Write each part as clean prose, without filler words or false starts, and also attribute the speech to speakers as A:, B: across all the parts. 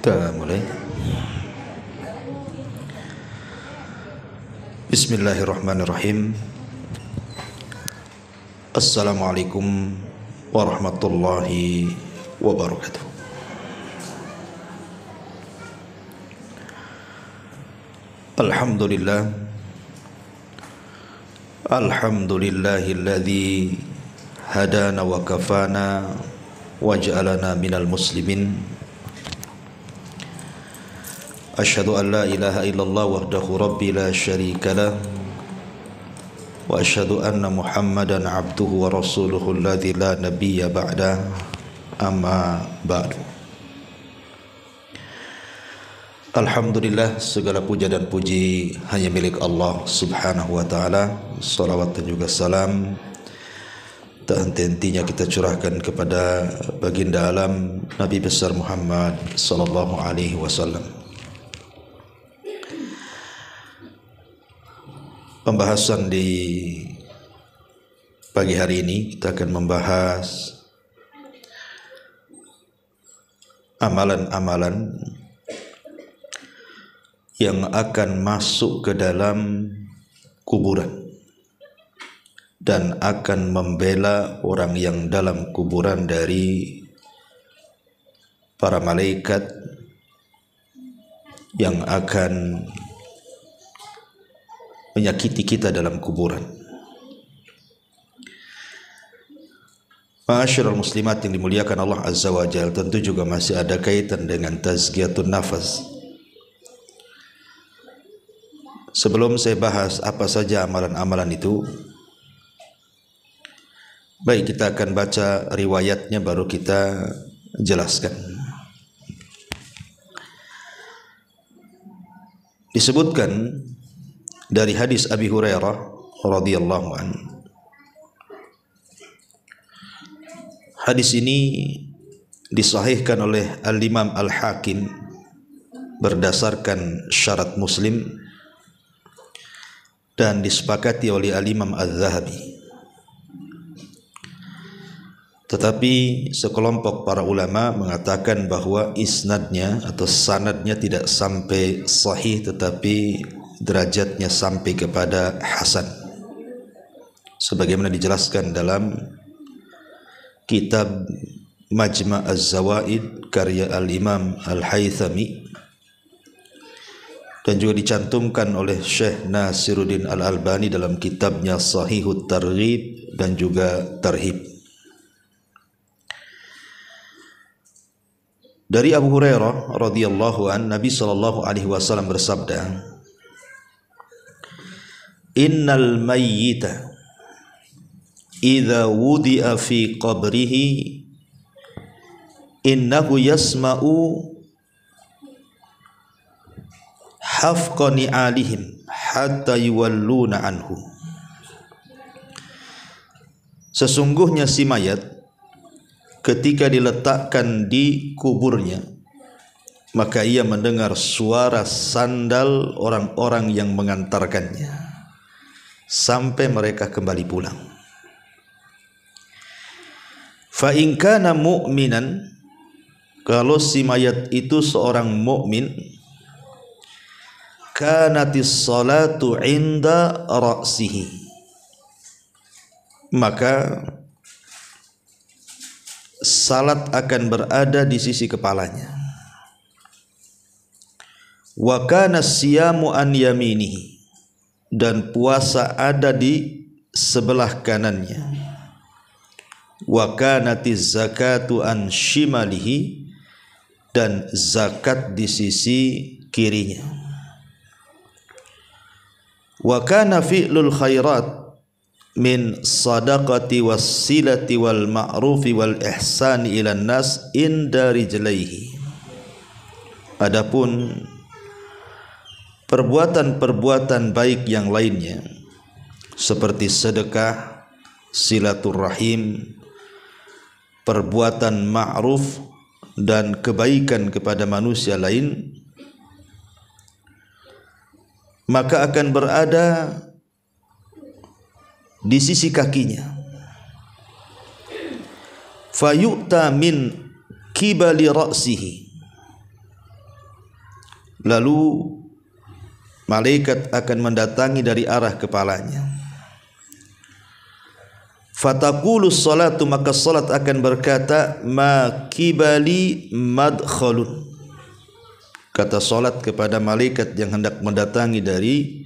A: Kita mulai. Bismillahirrahmanirrahim. Assalamualaikum warahmatullahi wabarakatuh. Alhamdulillah. Alhamdulillahilladzi hadana wa kafana waj'alana minal muslimin. Asyhadu an la ilaha illallah wahdahu rabbi la syarika lah wa asyhadu anna Muhammadan abduhu wa rasuluhu alladzi la nabiyya ba'da, amma ba'du. Alhamdulillah, segala puja dan puji hanya milik Allah Subhanahu wa taala. Salawat dan juga salam tak henti-hentinya kita curahkan kepada baginda alam Nabi besar Muhammad sallallahu alaihi wasallam. Pembahasan di pagi hari ini kita akan membahas amalan-amalan yang akan masuk ke dalam kuburan dan akan membela orang yang dalam kuburan dari para malaikat yang akan menyakiti kita dalam kuburan. Ma'asyiral muslimat yang dimuliakan Allah Azza wa Jalla, tentu juga masih ada kaitan dengan tazkiyatun nafas. Sebelum saya bahas apa saja amalan-amalan itu, baik kita akan baca riwayatnya baru kita jelaskan. Disebutkan dari hadis Abi Hurairah radhiyallahu anhu. Hadis ini disahihkan oleh Al-Imam Al-Hakim berdasarkan syarat Muslim dan disepakati oleh Al-Imam Al-Zahabi. Tetapi sekelompok para ulama mengatakan bahwa isnadnya atau sanadnya tidak sampai sahih, tetapi derajatnya sampai kepada hasan, sebagaimana dijelaskan dalam kitab Majma' Az-Zawaid karya Al-Imam Al-Haythami, dan juga dicantumkan oleh Syekh Nasiruddin Al-Albani dalam kitabnya Sahihut Targhib dan juga Tarhib. Dari Abu Hurairah radhiyallahu an, Nabi sallallahu alaihi wasallam bersabda, "Innal mayyita idza wudi'a fi qabrihi innahu yasma'u hafqa ni'alihim hatta yuwalluna anhu." Sesungguhnya si mayat ketika diletakkan di kuburnya, maka ia mendengar suara sandal orang-orang yang mengantarkannya sampai mereka kembali pulang. Fa in kana mu'minan, kalau si mayat itu seorang mukmin, kanatis salatu inda ra'sihi, maka salat akan berada di sisi kepalanya. Wa kana siyamu an yaminihi, dan puasa ada di sebelah kanannya. Wa kanatiz zakatu an shimalihi, dan zakat di sisi kirinya. Wa kana fi'lul khairat min sadaqati wassilati wal ma'rufi wal ihsani ilan nas inda rijlaihi. Adapun perbuatan-perbuatan baik yang lainnya seperti sedekah, silaturrahim, perbuatan ma'ruf dan kebaikan kepada manusia lain, maka akan berada di sisi kakinya. Fayu'ta min kibali ra'sihi, lalu malaikat akan mendatangi dari arah kepalanya. Fataqulus salatu, maka salat akan berkata, ma kibali madkhalun. Kata salat kepada malaikat yang hendak mendatangi dari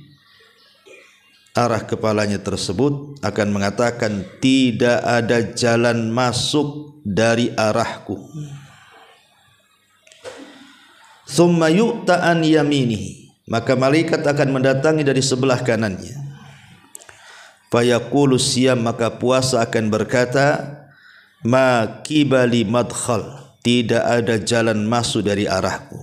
A: arah kepalanya tersebut akan mengatakan, tidak ada jalan masuk dari arahku. Thumma yu'ta an yaminihi, maka malaikat akan mendatangi dari sebelah kanannya. Fayaqulu siyam, maka puasa akan berkata, ma kibali madkhal, tidak ada jalan masuk dari arahku.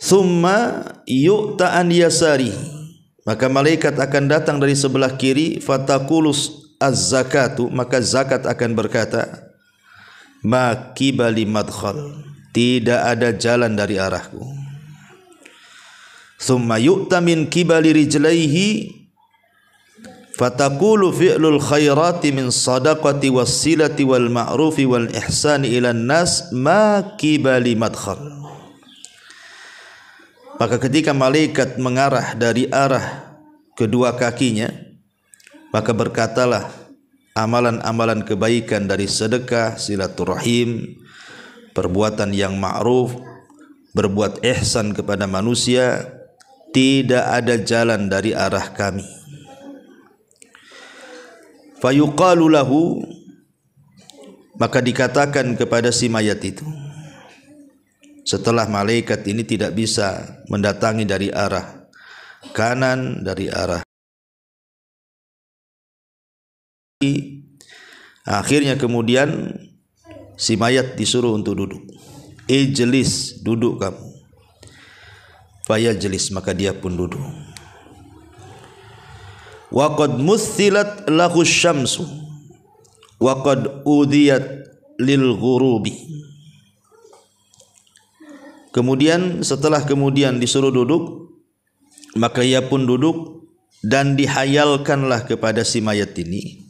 A: Thumma yu'ta an yasari, maka malaikat akan datang dari sebelah kiri. Fataqulus az-zakatu, maka zakat akan berkata, ma kibali madkhal, tidak ada jalan dari arahku. Thumma yu'ta min kibali rijlaihi, fataqulu fi'lul khairati min sadaqati wassilati wal ma'rufi wal ihsani ilan nas, ma kibali madkhal. Maka ketika malaikat mengarah dari arah kedua kakinya, maka berkatalah amalan-amalan kebaikan dari sedekah, silaturahim, perbuatan yang ma'ruf, berbuat ihsan kepada manusia, tidak ada jalan dari arah kami. Fayuqalu lahu, maka dikatakan kepada si mayat itu, setelah malaikat ini tidak bisa mendatangi dari arah kanan, dari arah kiri, akhirnya kemudian si mayat disuruh untuk duduk. Ijlis, duduk kamu. Fayajlis, maka dia pun duduk. Wa qad muthilat lahu syamsu wa qad udhiyat lil ghurubi. Kemudian setelah disuruh duduk, maka ia pun duduk, dan dihayalkanlah kepada si mayat ini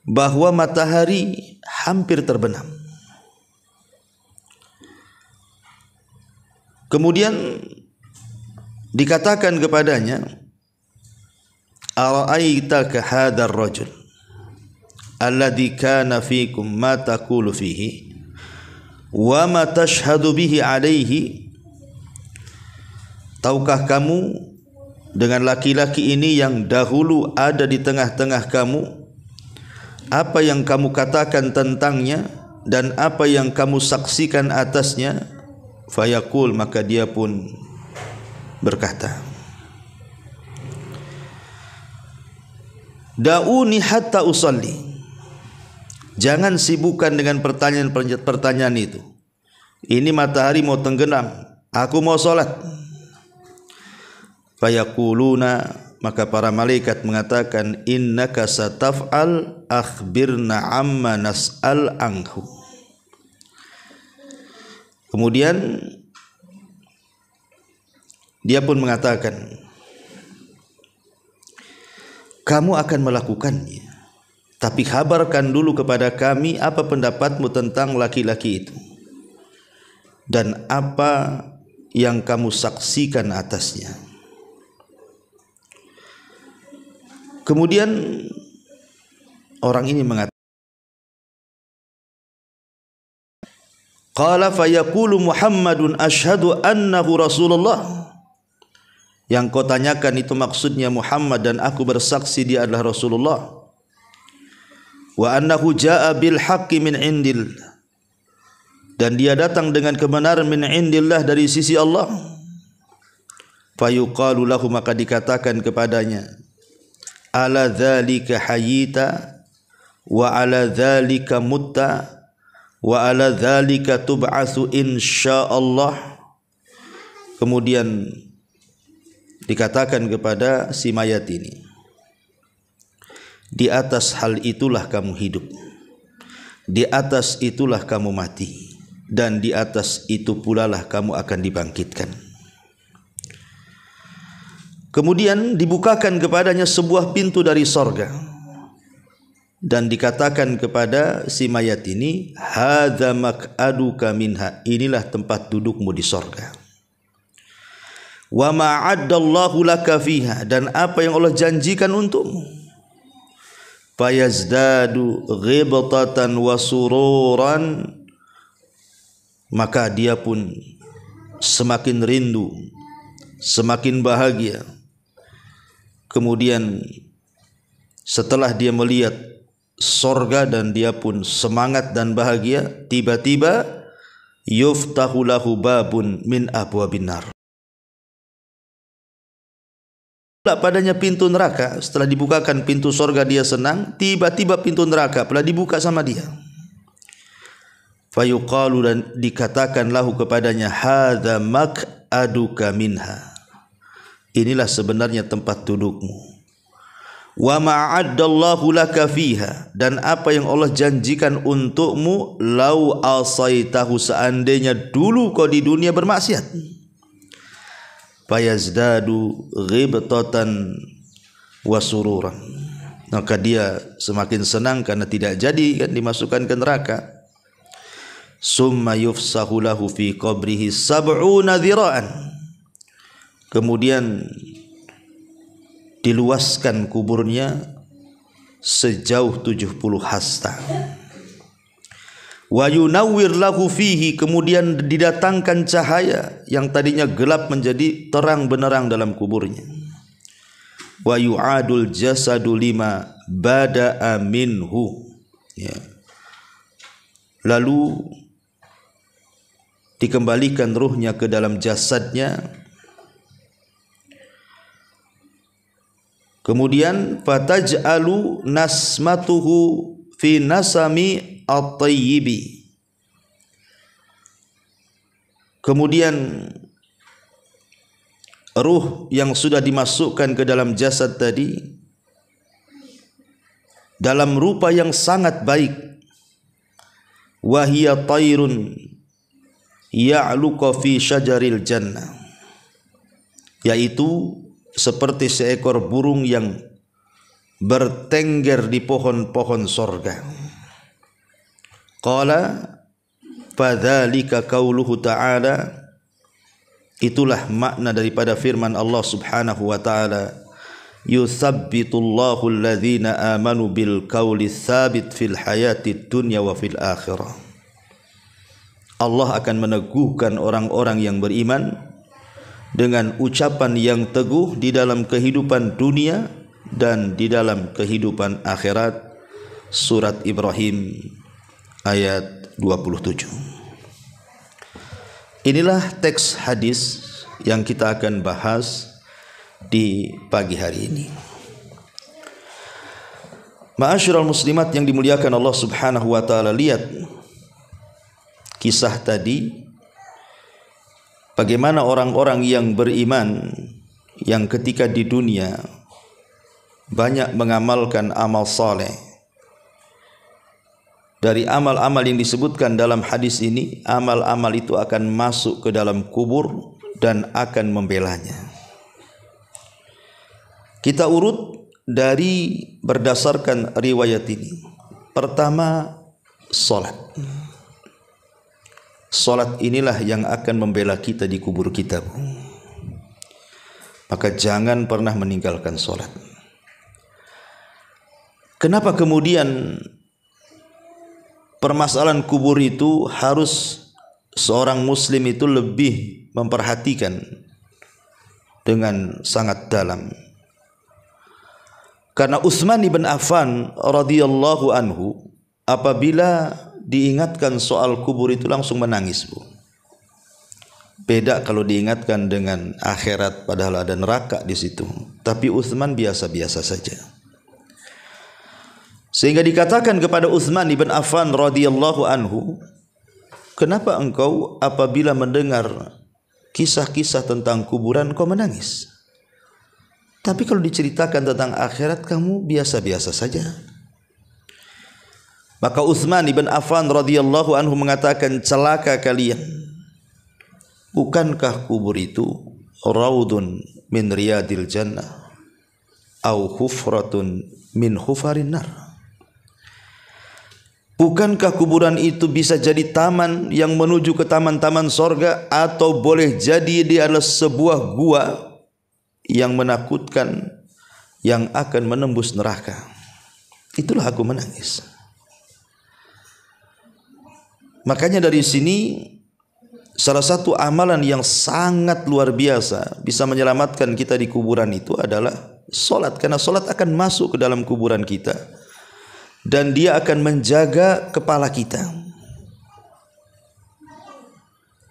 A: bahwa matahari hampir terbenam. Kemudian dikatakan kepadanya, ara'aitaka hadzal rajul alladhi kana fikum ma taqulu fihi wa ma tashhadu bihi alaihi. Tahukah kamu dengan laki-laki ini yang dahulu ada di tengah-tengah kamu, apa yang kamu katakan tentangnya dan apa yang kamu saksikan atasnya? Fayaqul, maka dia pun berkata, da'uni hatta usalli, jangan sibukkan dengan pertanyaan itu. Ini matahari mau tenggelam, aku mau sholat. Fayaquluna, maka para malaikat mengatakan, innaka sataf'al akhbirna amma nas'al anhu. Kemudian dia pun mengatakan, kamu akan melakukannya, tapi kabarkan dulu kepada kami apa pendapatmu tentang laki-laki itu dan apa yang kamu saksikan atasnya. Kemudian orang ini mengatakan, qala fayaqulu Muhammadun asyhadu annahu Rasulullah. Yang kau tanyakan itu maksudnya Muhammad, dan aku bersaksi dia adalah Rasulullah. Wa annahu jaa bil haqqi min indil, dan dia datang dengan kebenaran min indillah, dari sisi Allah. Fayuqalu lahu, maka dikatakan kepadanya, ala dzalika hayyita wa ala dzalika mutta wa ala dzalika tub'atsu insyaallah. Kemudian dikatakan kepada si mayat ini, di atas hal itulah kamu hidup, di atas itulah kamu mati, dan di atas itu pula lah kamu akan dibangkitkan. Kemudian dibukakan kepadanya sebuah pintu dari sorga. dan dikatakan kepada si mayat ini, hadza maq'aduka minha, inilah tempat dudukmu di sorga. Wa ma'addallahu laka fiha, dan apa yang Allah janjikan untukmu. Fayazdadu ghibtatan wa sururan, maka dia pun semakin rindu, semakin bahagia. Kemudian setelah dia melihat sorga dan dia pun semangat dan bahagia, tiba-tiba yuftahu lahu babun min abwabin nar, padanya pintu neraka. Setelah dibukakan pintu sorga dia senang, tiba-tiba pintu neraka pula dibuka sama dia. Fayuqalu, dan dikatakan lahu kepadanya, hadza maq'aduka minha, inilah sebenarnya tempat dudukmu. Wa ma'addallahu laka fiha, dan apa yang Allah janjikan untukmu, lau asaitahu, seandainya dulu kau di dunia bermaksiat. Fayazdadu ghibtatan wa sururan, maka dia semakin senang karena tidak jadi kan dimasukkan ke neraka. Summa yufsahu lahu fi qabrihi sab'una dhira'an, kemudian diluaskan kuburnya sejauh 70 hasta. Wa yunawwir lahu fihi, kemudian didatangkan cahaya yang tadinya gelap menjadi terang benderang dalam kuburnya. Wa yu'adul jasadu lima bada'a minhu, ya. Lalu dikembalikan ruhnya ke dalam jasadnya. Kemudian fataj'alu nasmatuhu fi nasami at-tayyibi, kemudian ruh yang sudah dimasukkan ke dalam jasad tadi dalam rupa yang sangat baik, wa hiya tayrun ya'luqa fi syajaril jannah, yaitu seperti seekor burung yang bertengger di pohon-pohon sorga. Qala fadzalika qauluhu ta'ala, itulah makna daripada firman Allah Subhanahu wa taala, yutsabbitullahu alladhina amanu bil qauli tsabit fil hayatid dunya wa fil akhirah. Allah akan meneguhkan orang-orang yang beriman dengan ucapan yang teguh di dalam kehidupan dunia dan di dalam kehidupan akhirat. Surat Ibrahim ayat 27. Inilah teks hadis yang kita akan bahas di pagi hari ini. Ma'asyiral muslimat yang dimuliakan Allah Subhanahu wa taala, lihat kisah tadi, bagaimana orang-orang yang beriman yang ketika di dunia banyak mengamalkan amal saleh. Dari amal-amal yang disebutkan dalam hadis ini, amal-amal itu akan masuk ke dalam kubur dan akan membelanya. Kita urut dari berdasarkan riwayat ini. Pertama, salat. Salat inilah yang akan membela kita di kubur kita. Maka jangan pernah meninggalkan salat. Kenapa kemudian permasalahan kubur itu harus seorang muslim itu lebih memperhatikan dengan sangat dalam? Karena Utsman bin Affan radhiyallahu anhu apabila diingatkan soal kubur itu langsung menangis, Bu. Beda kalau diingatkan dengan akhirat padahal ada neraka di situ. Tapi Utsman biasa-biasa saja. Sehingga dikatakan kepada Utsman bin Affan radhiyallahu anhu, kenapa engkau apabila mendengar kisah-kisah tentang kuburan kau menangis? Tapi kalau diceritakan tentang akhirat kamu biasa-biasa saja. Maka Utsman bin Affan radhiyallahu anhu mengatakan, celaka kalian. Bukankah kubur itu raudun min riyadil jannah au hufratun min hufarin nar? Bukankah kuburan itu bisa jadi taman yang menuju ke taman-taman sorga, atau boleh jadi dia adalah sebuah gua yang menakutkan yang akan menembus neraka? Itulah aku menangis. Makanya dari sini salah satu amalan yang sangat luar biasa bisa menyelamatkan kita di kuburan itu adalah solat, karena solat akan masuk ke dalam kuburan kita dan dia akan menjaga kepala kita.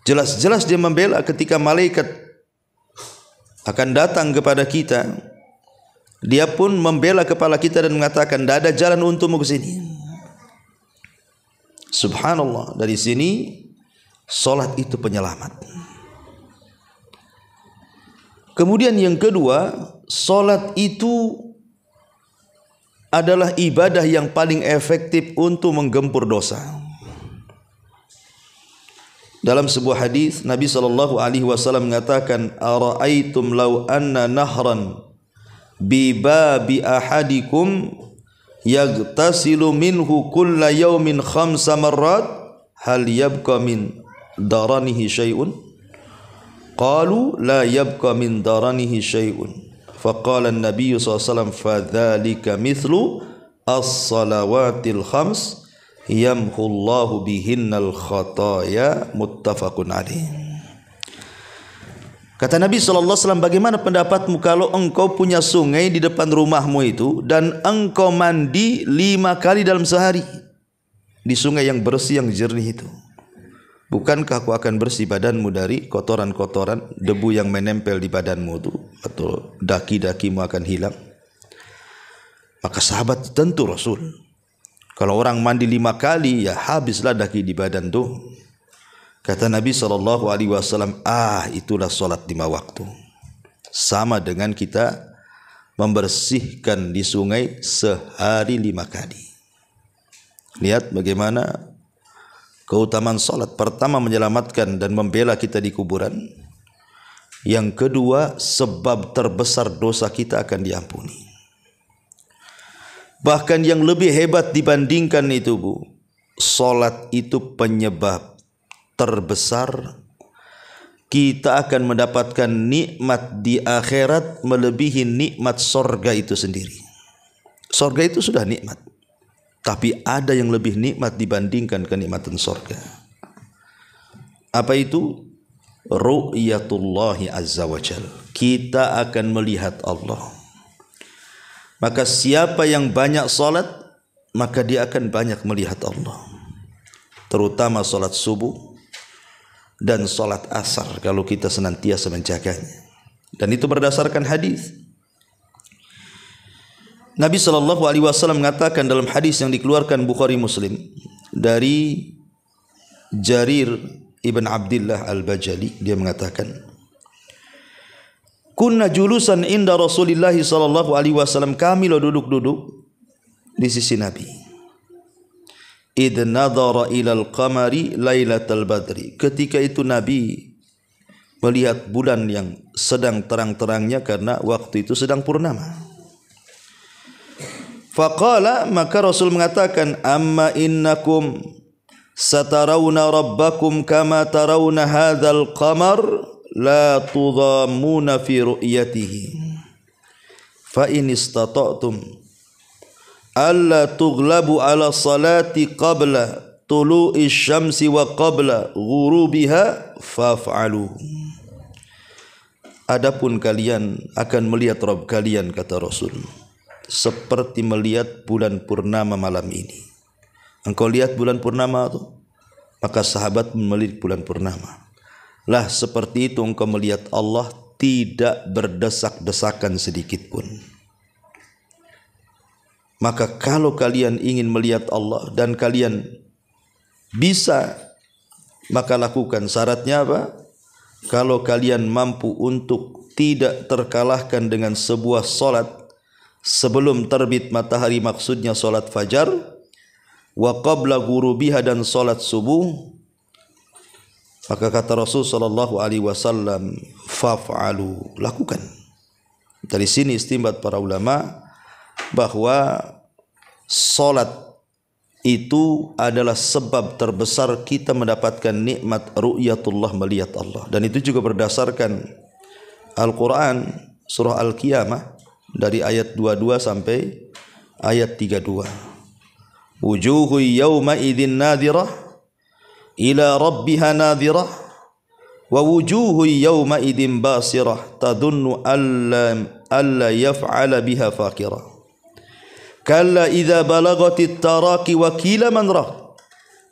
A: Jelas-jelas dia membela ketika malaikat akan datang kepada kita. Dia pun membela kepala kita dan mengatakan, tidak ada jalan untukmu ke sini. Subhanallah, dari sini solat itu penyelamat. Kemudian yang kedua, solat itu adalah ibadah yang paling efektif untuk menggempur dosa. Dalam sebuah hadis Nabi SAW mengatakan, "Ara'aitum law anna nahran bi babi ahadikum yagtasilu minhu kulla yawmin 5 marrat hal yabqa min daranihi syai'un?" Qalu la yabqa min daranihi syai'un. Faqala an-nabiy SAW, "Fadzalika mithlu as-salawatil khams yamhullahu bihinnal khataya." Muttafaqun alaih. Kata Nabi SAW, bagaimana pendapatmu kalau engkau punya sungai di depan rumahmu itu dan engkau mandi 5 kali dalam sehari di sungai yang bersih, yang jernih itu? Bukankah aku akan bersih badanmu dari kotoran-kotoran, debu yang menempel di badanmu itu, atau daki-dakimu akan hilang? Maka sahabat tentu Rasul, kalau orang mandi 5 kali, ya habislah daki di badan tuh. Kata Nabi SAW, itulah solat 5 waktu. Sama dengan kita membersihkan di sungai sehari 5 kali. Lihat bagaimana keutamaan solat. Pertama, menyelamatkan dan membela kita di kuburan. Yang kedua, sebab terbesar dosa kita akan diampuni. Bahkan yang lebih hebat dibandingkan itu, Bu, solat itu penyebab terbesar kita akan mendapatkan nikmat di akhirat melebihi nikmat sorga itu sendiri. Sorga itu sudah nikmat, tapi ada yang lebih nikmat dibandingkan kenikmatan sorga. Apa itu? Ru'yatullahi azza wa jal. Kita akan melihat Allah. Maka siapa yang banyak salat, maka dia akan banyak melihat Allah. Terutama salat subuh dan salat asar, kalau kita senantiasa menjaganya. Dan itu berdasarkan hadis. Nabi SAW mengatakan dalam hadis yang dikeluarkan Bukhari Muslim dari Jarir ibn Abdullah al-Bajali, dia mengatakan, kunna julusan inda Rasulillah SAW, kami lo duduk-duduk di sisi Nabi. Idh nadhara ilal qamari lailatal badri, ketika itu Nabi melihat bulan yang sedang terang-terangnya karena waktu itu sedang purnama. Faqala, maka Rasul mengatakan, amma innakum satarawna rabbakum kama tarawna hadzal qamar la tudhammuna fi ru'yatihi fa in istata'tum alla tughlabu ala salati qabla tulu'i syamsi wa qabla ghurubiha faf'alu. Adapun kalian akan melihat Rabb kalian, kata Rasul, seperti melihat bulan purnama malam ini. Engkau lihat bulan purnama itu, maka sahabat melihat bulan purnama. Lah seperti itu engkau melihat Allah, tidak berdesak-desakan sedikit pun. Maka kalau kalian ingin melihat Allah dan kalian bisa, maka lakukan. Syaratnya apa? Kalau kalian mampu untuk tidak terkalahkan dengan sebuah solat sebelum terbit matahari, maksudnya solat fajar, wa qabla ghurubiha, dan solat subuh, maka kata Rasul SAW, faf'alu, lakukan. Dari sini istinbat para ulama bahwa solat itu adalah sebab terbesar kita mendapatkan nikmat ru'yatullah, melihat Allah. Dan itu juga berdasarkan Al-Quran surah Al-Qiyamah dari ayat 22 sampai ayat 32. Wujuhu yawma idzin nadhirah ila rabbiha nadhirah wa wujuhu yawma idzin basirah tadhunnu alla yaf'ala biha faqirah. Kalla idza balagatit taraqi wa qila man raq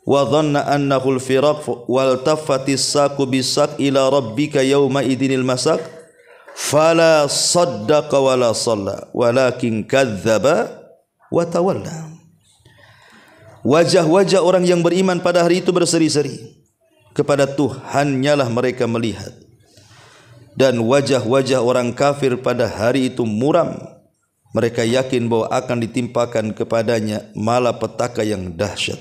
A: wa dhanna annahu al-firaq wal taffatis saqu bisaq ila rabbika yawma idzinil masaq fala saddaqa wala shalla walakin kadzdzaba wa tawalla. Wajah-wajah orang yang beriman pada hari itu berseri-seri, kepada Tuhannya lah mereka melihat, dan wajah-wajah orang kafir pada hari itu muram. Mereka yakin bahwa akan ditimpakan kepadanya malapetaka yang dahsyat.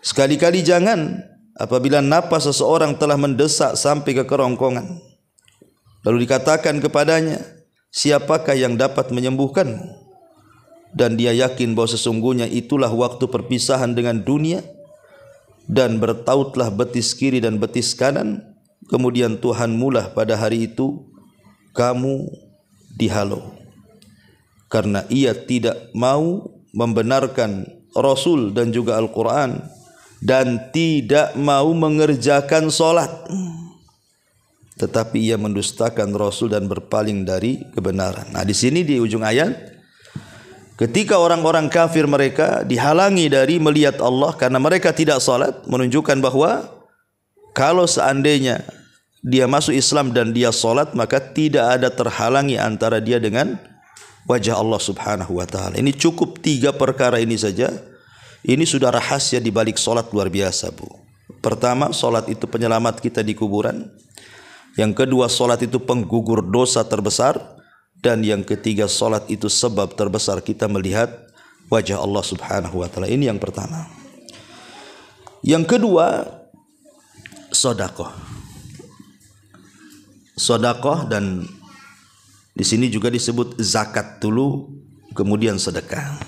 A: Sekali-kali jangan apabila napas seseorang telah mendesak sampai ke kerongkongan, lalu dikatakan kepadanya, siapakah yang dapat menyembuhkanmu? Dan dia yakin bahwa sesungguhnya itulah waktu perpisahan dengan dunia, dan bertautlah betis kiri dan betis kanan. Kemudian Tuhanmu lah pada hari itu kamu dihalau, karena ia tidak mau membenarkan Rasul dan juga Al-Quran, dan tidak mau mengerjakan solat, tetapi ia mendustakan Rasul dan berpaling dari kebenaran. Nah, di sini di ujung ayat, ketika orang-orang kafir mereka dihalangi dari melihat Allah karena mereka tidak salat, menunjukkan bahwa kalau seandainya dia masuk Islam dan dia salat, maka tidak ada terhalangi antara dia dengan wajah Allah Subhanahu wa taala. Ini cukup 3 perkara ini saja. Ini sudah rahasia di balik salat luar biasa, Bu. Pertama, salat itu penyelamat kita di kuburan. Yang kedua, salat itu penggugur dosa terbesar. Dan yang ketiga, salat itu sebab terbesar kita melihat wajah Allah Subhanahu wa taala. Ini yang pertama. Yang kedua, sedekah. Sedekah, dan di sini juga disebut zakat dulu, kemudian sedekah.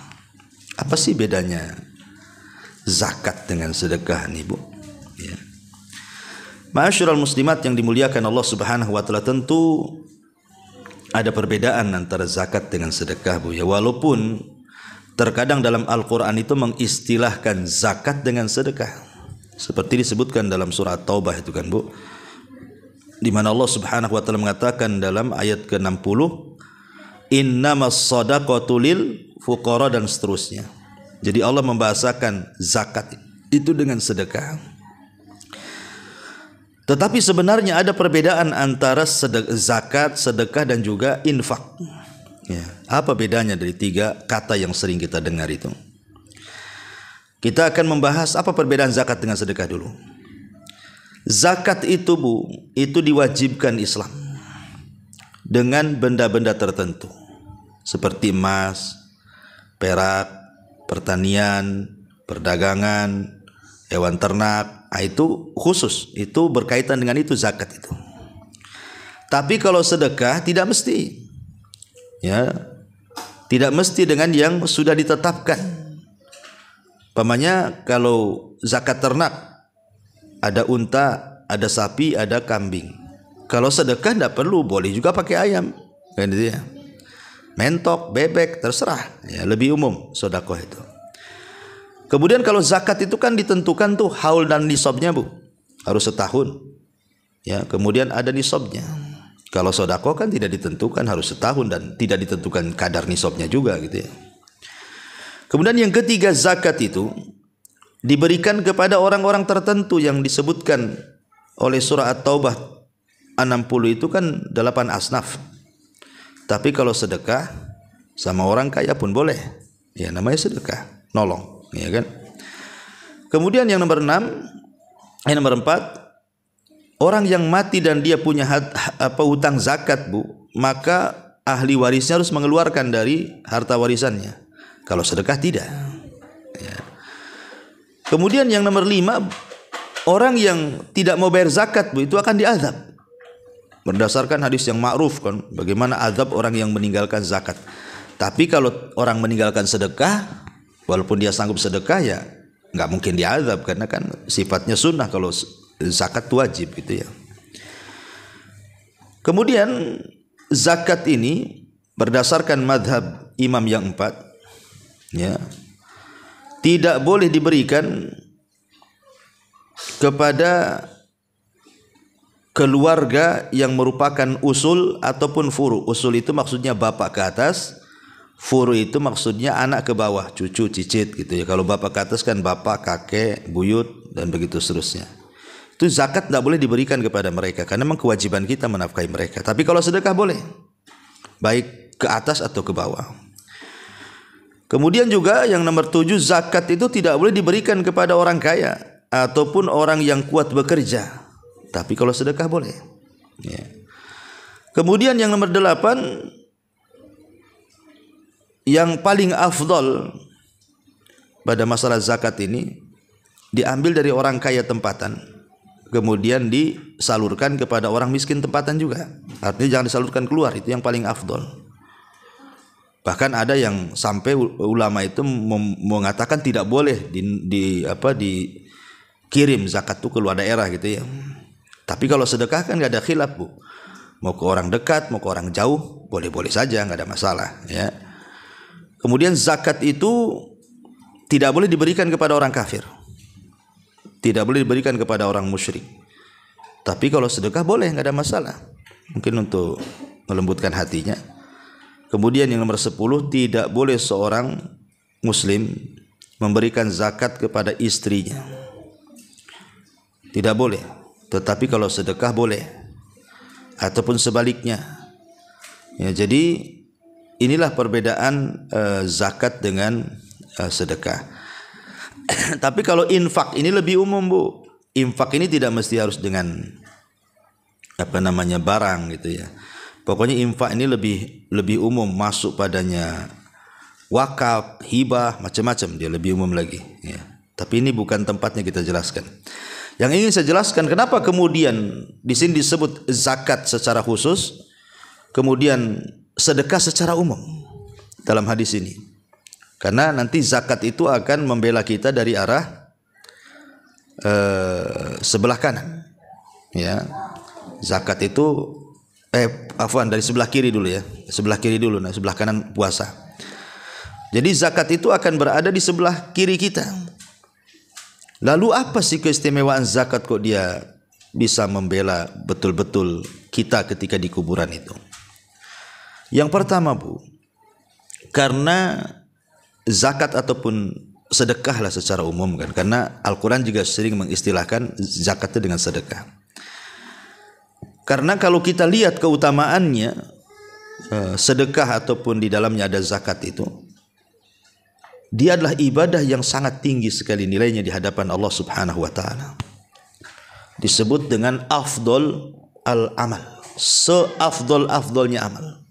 A: Apa sih bedanya zakat dengan sedekah nih, Bu? Ya. Ma'asyiral muslimat yang dimuliakan Allah Subhanahu wa taala, tentu ada perbedaan antara zakat dengan sedekah, Bu. Ya, walaupun terkadang dalam Al-Qur'an itu mengistilahkan zakat dengan sedekah. Seperti disebutkan dalam surah Taubah itu kan, Bu. Di mana Allah Subhanahu wa taala mengatakan dalam ayat ke-60, innamas shadaqatu lil fuqara, dan seterusnya. Jadi Allah membahasakan zakat itu dengan sedekah. Tetapi sebenarnya ada perbedaan antara zakat, sedekah, dan juga infak. Ya, apa bedanya dari 3 kata yang sering kita dengar itu? Kita akan membahas apa perbedaan zakat dengan sedekah dulu. Zakat itu, Bu, itu diwajibkan Islam dengan benda-benda tertentu seperti emas, perak, pertanian, perdagangan, hewan ternak. Nah, itu khusus, itu berkaitan dengan itu zakat itu. Tapi kalau sedekah tidak mesti, ya, tidak mesti dengan yang sudah ditetapkan. Pamannya kalau zakat ternak, ada unta, ada sapi, ada kambing. Kalau sedekah tidak perlu, boleh juga pakai ayam, kan gitu ya. Mentok, bebek, terserah. Ya, lebih umum sedekah itu. Kemudian kalau zakat itu kan ditentukan tuh haul dan nisabnya, Bu. Harus setahun. Ya, kemudian ada nisabnya. Kalau sedekah kan tidak ditentukan, harus setahun, dan tidak ditentukan kadar nisabnya juga gitu ya. Kemudian yang ketiga, zakat itu diberikan kepada orang-orang tertentu yang disebutkan oleh surah At-Taubah 60 itu kan 8 asnaf. Tapi kalau sedekah sama orang kaya pun boleh. Ya, namanya sedekah, nolong, ya kan? Kemudian yang nomor 4, orang yang mati dan dia punya hutang zakat, Bu, maka ahli warisnya harus mengeluarkan dari harta warisannya. Kalau sedekah tidak. Ya. Kemudian yang nomor 5, orang yang tidak mau bayar zakat, Bu, itu akan diazab. Berdasarkan hadis yang ma'ruf kan, bagaimana azab orang yang meninggalkan zakat. Tapi kalau orang meninggalkan sedekah, Walaupun dia sanggup sedekah ya nggak mungkin diazab karena kan sifatnya sunnah, kalau zakat wajib gitu ya. Kemudian zakat ini berdasarkan madhab imam yang 4 ya, tidak boleh diberikan kepada keluarga yang merupakan usul ataupun furu. Usul itu maksudnya bapak ke atas, furu itu maksudnya anak ke bawah, cucu, cicit gitu ya. Kalau bapak ke atas kan bapak, kakek, buyut dan begitu seterusnya. Itu zakat tidak boleh diberikan kepada mereka karena memang kewajiban kita menafkahi mereka. Tapi kalau sedekah boleh, baik ke atas atau ke bawah. Kemudian juga yang nomor 7, zakat itu tidak boleh diberikan kepada orang kaya ataupun orang yang kuat bekerja. Tapi kalau sedekah boleh ya. Kemudian yang nomor 8, yang paling afdol pada masalah zakat ini diambil dari orang kaya tempatan, kemudian disalurkan kepada orang miskin tempatan juga. Artinya jangan disalurkan keluar, itu yang paling afdol. Bahkan ada yang sampai ulama itu mengatakan tidak boleh dikirim zakat itu ke luar daerah gitu ya. Tapi kalau sedekah kan nggak ada khilaf, Bu. Mau ke orang dekat, mau ke orang jauh, boleh-boleh saja, nggak ada masalah ya. Kemudian zakat itu tidak boleh diberikan kepada orang kafir, tidak boleh diberikan kepada orang musyrik. Tapi kalau sedekah boleh, nggak ada masalah, mungkin untuk melembutkan hatinya. Kemudian yang nomor 10, tidak boleh seorang muslim memberikan zakat kepada istrinya, tidak boleh. Tetapi kalau sedekah boleh, ataupun sebaliknya ya. Jadi inilah perbedaan zakat dengan sedekah. Tapi kalau infak ini lebih umum, Bu. Infak ini tidak mesti harus dengan barang gitu ya. Pokoknya infak ini lebih umum, masuk padanya wakaf, hibah, macam-macam, dia lebih umum lagi ya. Tapi ini bukan tempatnya kita jelaskan. Yang ingin saya jelaskan kenapa kemudian di sini disebut zakat secara khusus, kemudian sedekah secara umum dalam hadis ini. Karena nanti zakat itu akan membela kita dari arah sebelah kanan ya. Zakat itu dari sebelah kiri dulu ya. Sebelah kiri dulu, nah sebelah kanan puasa. Jadi zakat itu akan berada di sebelah kiri kita. Lalu apa sih keistimewaan zakat kok dia bisa membela betul-betul kita ketika di kuburan itu? Yang pertama, Bu, karena zakat ataupun sedekah lah secara umum kan, karena Al-Quran juga sering mengistilahkan zakat itu dengan sedekah. Karena kalau kita lihat keutamaannya, sedekah ataupun di dalamnya ada zakat itu, dia adalah ibadah yang sangat tinggi sekali nilainya di hadapan Allah Subhanahu wa taala. Disebut dengan afdol al-amal, seafdol-afdolnya amal.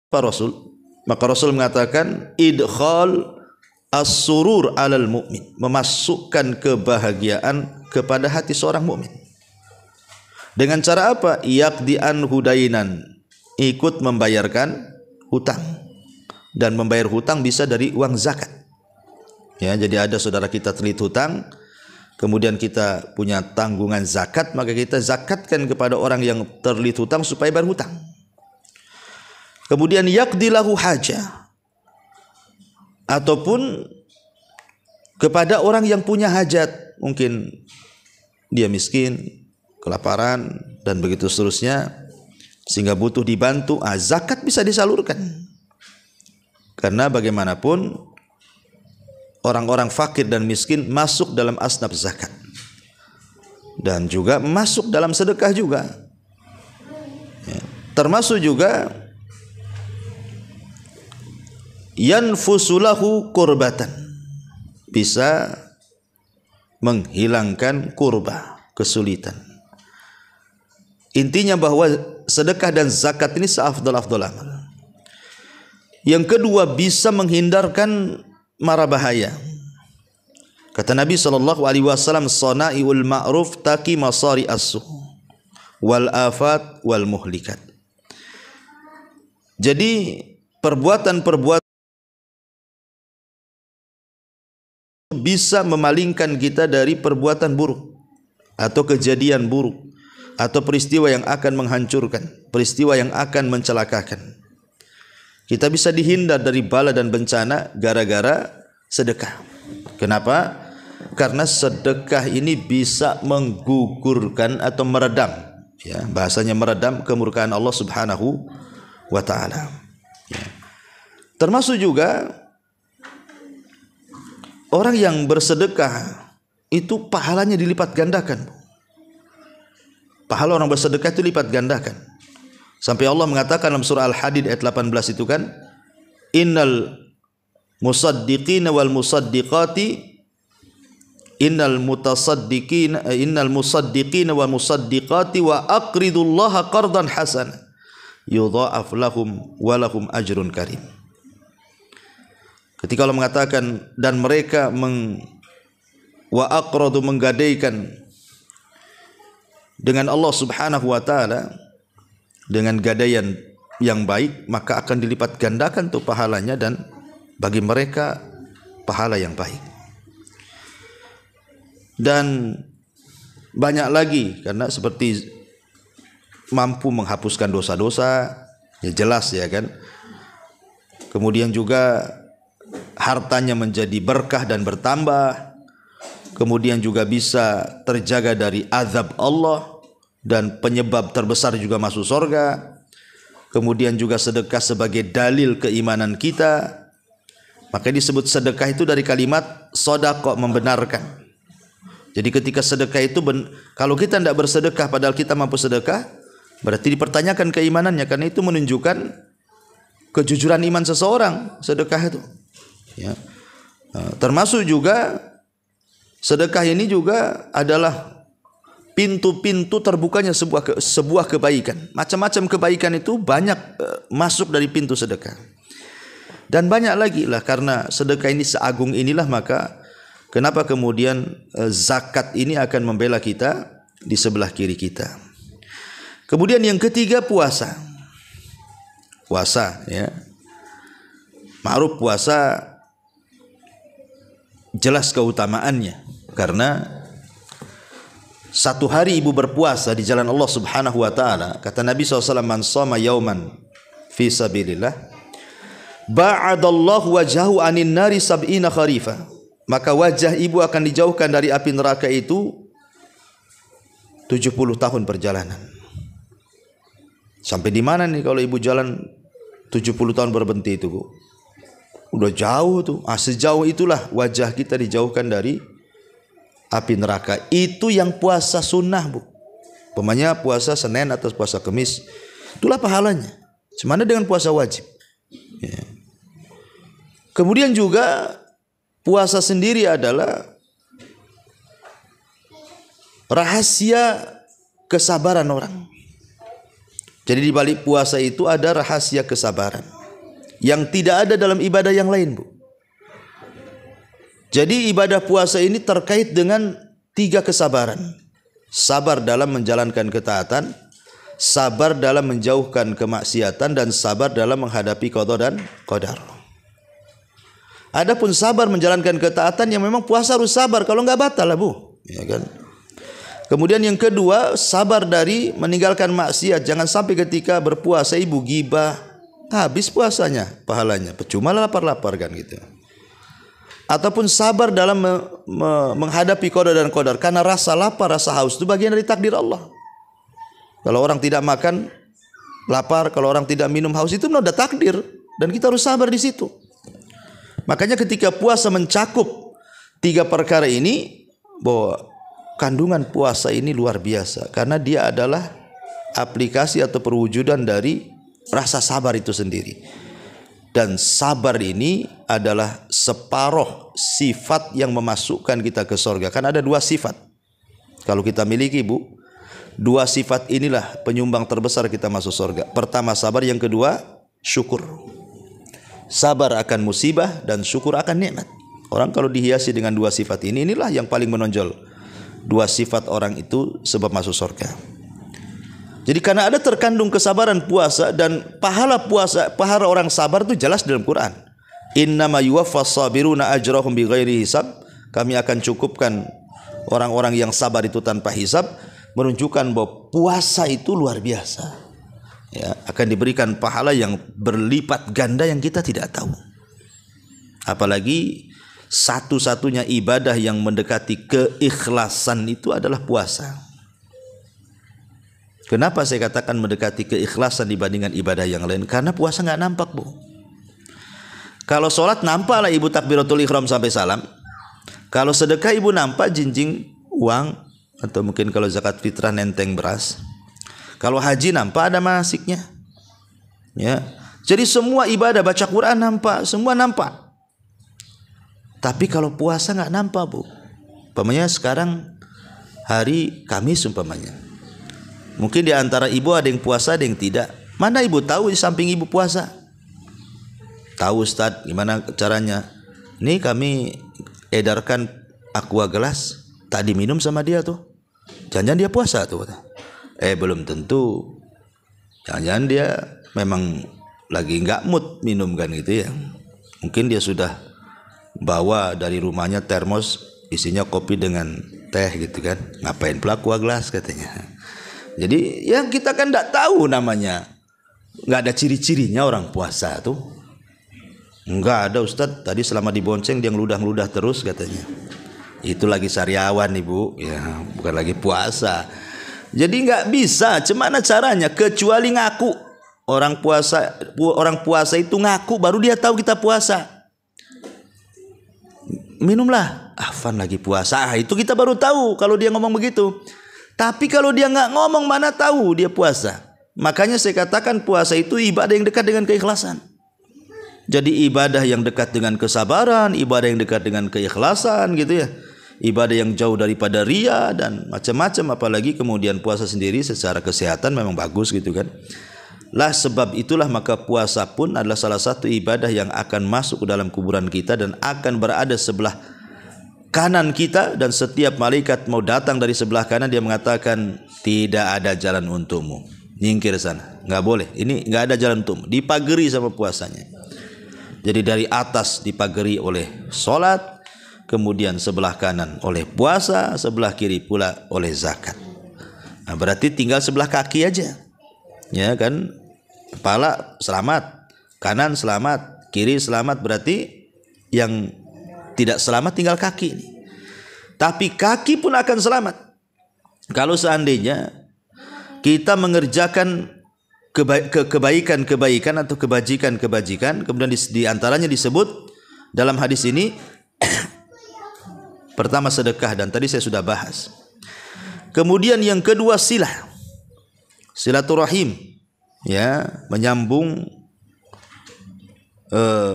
A: Maka Rasul mengatakan idkhal as-surur 'alal mu'min, memasukkan kebahagiaan kepada hati seorang mukmin. Dengan cara apa? Yaqdi an hudainan, ikut membayarkan hutang. Dan membayar hutang bisa dari uang zakat. Ya, jadi ada saudara kita terlilit hutang, kemudian kita punya tanggungan zakat, maka kita zakatkan kepada orang yang terlilit hutang supaya bayar hutang. Kemudian yaqdi lahu hajah, ataupun kepada orang yang punya hajat, mungkin dia miskin, kelaparan dan begitu seterusnya, sehingga butuh dibantu, zakat bisa disalurkan. Karena bagaimanapun orang-orang fakir dan miskin masuk dalam asnaf zakat, dan juga masuk dalam sedekah juga ya. Termasuk juga yanfusulahu kurbatan, bisa menghilangkan kurba, kesulitan. Intinya bahwa sedekah dan zakat ini seafdal-afdal amal. Yang kedua, bisa menghindarkan mara bahaya. Kata Nabi SAW, sana'iul ma'ruf taqi masari as-su wal afat wal muhlikat. Jadi perbuatan-perbuatan bisa memalingkan kita dari perbuatan buruk atau kejadian buruk atau peristiwa yang akan menghancurkan, peristiwa yang akan mencelakakan. Kita bisa dihindar dari bala dan bencana gara-gara sedekah. Kenapa? Karena sedekah ini bisa menggugurkan atau meredam, ya, bahasanya meredam kemurkaan Allah Subhanahu wa ta'ala. Ya. Termasuk juga orang yang bersedekah itu pahalanya dilipat gandakan. Pahala orang bersedekah itu lipat gandakan. Sampai Allah mengatakan dalam surah Al-Hadid ayat 18 itu kan, innal musaddiqina wal musaddiqati innal musaddiqina wal musaddiqati wa aqridullaha qardan hasana yudha'af lahum wa lahum ajrun karim. Ketika Allah mengatakan dan mereka wa aqradu menggadaikan dengan Allah Subhanahu wa taala dengan gadaian yang baik, maka akan dilipat gandakan tuh pahalanya dan bagi mereka pahala yang baik. Dan banyak lagi, karena seperti mampu menghapuskan dosa-dosa, ya jelas ya kan. Kemudian juga hartanya menjadi berkah dan bertambah. Kemudian juga bisa terjaga dari azab Allah, dan penyebab terbesar juga masuk surga. Kemudian juga sedekah sebagai dalil keimanan kita. Maka disebut sedekah itu dari kalimat sodaqah, membenarkan. Jadi ketika sedekah itu kalau kita tidak bersedekah padahal kita mampu sedekah, berarti dipertanyakan keimanannya, karena itu menunjukkan kejujuran iman seseorang sedekah itu. Ya. Termasuk juga sedekah ini juga adalah pintu-pintu terbukanya sebuah kebaikan. Macam-macam kebaikan itu banyak masuk dari pintu sedekah. Dan banyak lagi lah, karena sedekah ini seagung inilah, maka kenapa kemudian zakat ini akan membela kita di sebelah kiri kita. Kemudian yang ketiga, puasa. Puasa, ya. Ma'ruf puasa jelas keutamaannya, karena satu hari ibu berpuasa di jalan Allah Subhanahu wa ta'ala, kata Nabi SAW, man shoma yauman fi sabilillah ba'adallahu wajahu anin nari sab'ina kharifa, maka wajah ibu akan dijauhkan dari api neraka itu 70 tahun perjalanan. Sampai di mana nih kalau ibu jalan 70 tahun berhenti itu, Bu? Udah jauh tuh. Sejauh itulah wajah kita dijauhkan dari api neraka. Itu yang puasa sunnah, Bu. Pemanya puasa Senin atau puasa Kamis, itulah pahalanya. Semana dengan puasa wajib. Ya. Kemudian juga puasa sendiri adalah rahasia kesabaran orang. Jadi di balik puasa itu ada rahasia kesabaran yang tidak ada dalam ibadah yang lain, Bu. Jadi ibadah puasa ini terkait dengan 3 kesabaran. Sabar dalam menjalankan ketaatan, sabar dalam menjauhkan kemaksiatan, dan sabar dalam menghadapi qada dan qadar. Adapun sabar menjalankan ketaatan, yang memang puasa harus sabar, kalau enggak batal lah, Bu. Ya kan? Kemudian yang kedua, sabar dari meninggalkan maksiat. Jangan sampai ketika berpuasa ibu gibah, habis puasanya, pahalanya percuma lapar-lapar kan gitu. Ataupun sabar dalam menghadapi qada dan qadar, karena rasa lapar, rasa haus itu bagian dari takdir Allah. Kalau orang tidak makan lapar, kalau orang tidak minum haus, itu udah takdir, dan kita harus sabar di situ. Makanya ketika puasa mencakup 3 perkara ini, bahwa kandungan puasa ini luar biasa, karena dia adalah aplikasi atau perwujudan dari rasa sabar itu sendiri. Dan sabar ini adalah separuh sifat yang memasukkan kita ke surga. Kan ada 2 sifat kalau kita miliki, Bu. 2 sifat inilah penyumbang terbesar kita masuk surga. Pertama sabar, yang kedua syukur. Sabar akan musibah dan syukur akan nikmat. Orang kalau dihiasi dengan 2 sifat ini, inilah yang paling menonjol. 2 sifat orang itu sebab masuk surga. Jadi karena ada terkandung kesabaran puasa dan pahala puasa, pahala orang sabar itu jelas dalam Quran. Innama yuwaffas sabiruna ajrahum bighairi hisab. Kami akan cukupkan orang-orang yang sabar itu tanpa hisab, menunjukkan bahwa puasa itu luar biasa. Ya, akan diberikan pahala yang berlipat ganda yang kita tidak tahu. Apalagi satu-satunya ibadah yang mendekati keikhlasan itu adalah puasa. Kenapa saya katakan mendekati keikhlasan dibandingkan ibadah yang lain? Karena puasa nggak nampak, Bu. Kalau sholat nampak lah ibu takbiratul ihram sampai salam. Kalau sedekah ibu nampak jinjing uang, atau mungkin kalau zakat fitrah nenteng beras. Kalau haji nampak ada manasiknya. Ya. Jadi semua ibadah baca Quran nampak, semua nampak. Tapi kalau puasa nggak nampak, Bu. Umpamanya sekarang hari Kamis umpamanya. Mungkin di antara ibu ada yang puasa, ada yang tidak. Mana ibu tahu di samping ibu puasa? Tahu Ustaz, gimana caranya? Ini kami edarkan aqua gelas, tak diminum sama dia tuh. Jangan-jangan dia puasa tuh. Belum tentu. Jangan-jangan dia memang lagi nggak mood minum kan gitu ya. Mungkin dia sudah bawa dari rumahnya termos isinya kopi dengan teh gitu kan. Ngapain pula aqua gelas katanya. Jadi ya kita kan tidak tahu namanya. Nggak ada ciri-cirinya orang puasa tuh. Nggak ada Ustadz. Tadi selama dibonceng dia ngeludah-ngeludah terus katanya. Itu lagi sariawan ibu. Ya bukan lagi puasa. Jadi nggak bisa. Gimana caranya? Kecuali ngaku. Orang puasa itu ngaku baru dia tahu kita puasa. Minumlah. Afan lagi puasa. Itu kita baru tahu kalau dia ngomong begitu. Tapi kalau dia nggak ngomong, mana tahu dia puasa. Makanya saya katakan puasa itu ibadah yang dekat dengan keikhlasan. Jadi ibadah yang dekat dengan kesabaran, ibadah yang dekat dengan keikhlasan gitu ya. Ibadah yang jauh daripada ria dan macam-macam. Apalagi kemudian puasa sendiri secara kesehatan memang bagus gitu kan. Lah sebab itulah maka puasa pun adalah salah satu ibadah yang akan masuk ke dalam kuburan kita dan akan berada sebelah kanan kita, dan setiap malaikat mau datang dari sebelah kanan dia mengatakan tidak ada jalan untukmu, nyingkir sana, nggak boleh, ini nggak ada jalan untukmu, dipageri sama puasanya. Jadi dari atas dipageri oleh solat, kemudian sebelah kanan oleh puasa, sebelah kiri pula oleh zakat. Nah, berarti tinggal sebelah kaki aja, ya kan? Kepala selamat, kanan selamat, kiri selamat, berarti yang tidak selamat tinggal kaki ini. Tapi kaki pun akan selamat kalau seandainya kita mengerjakan kebaikan-kebaikan atau kebajikan-kebajikan. Kemudian di antaranya disebut dalam hadis ini pertama sedekah, dan tadi saya sudah bahas. Kemudian yang kedua silaturahim, ya, menyambung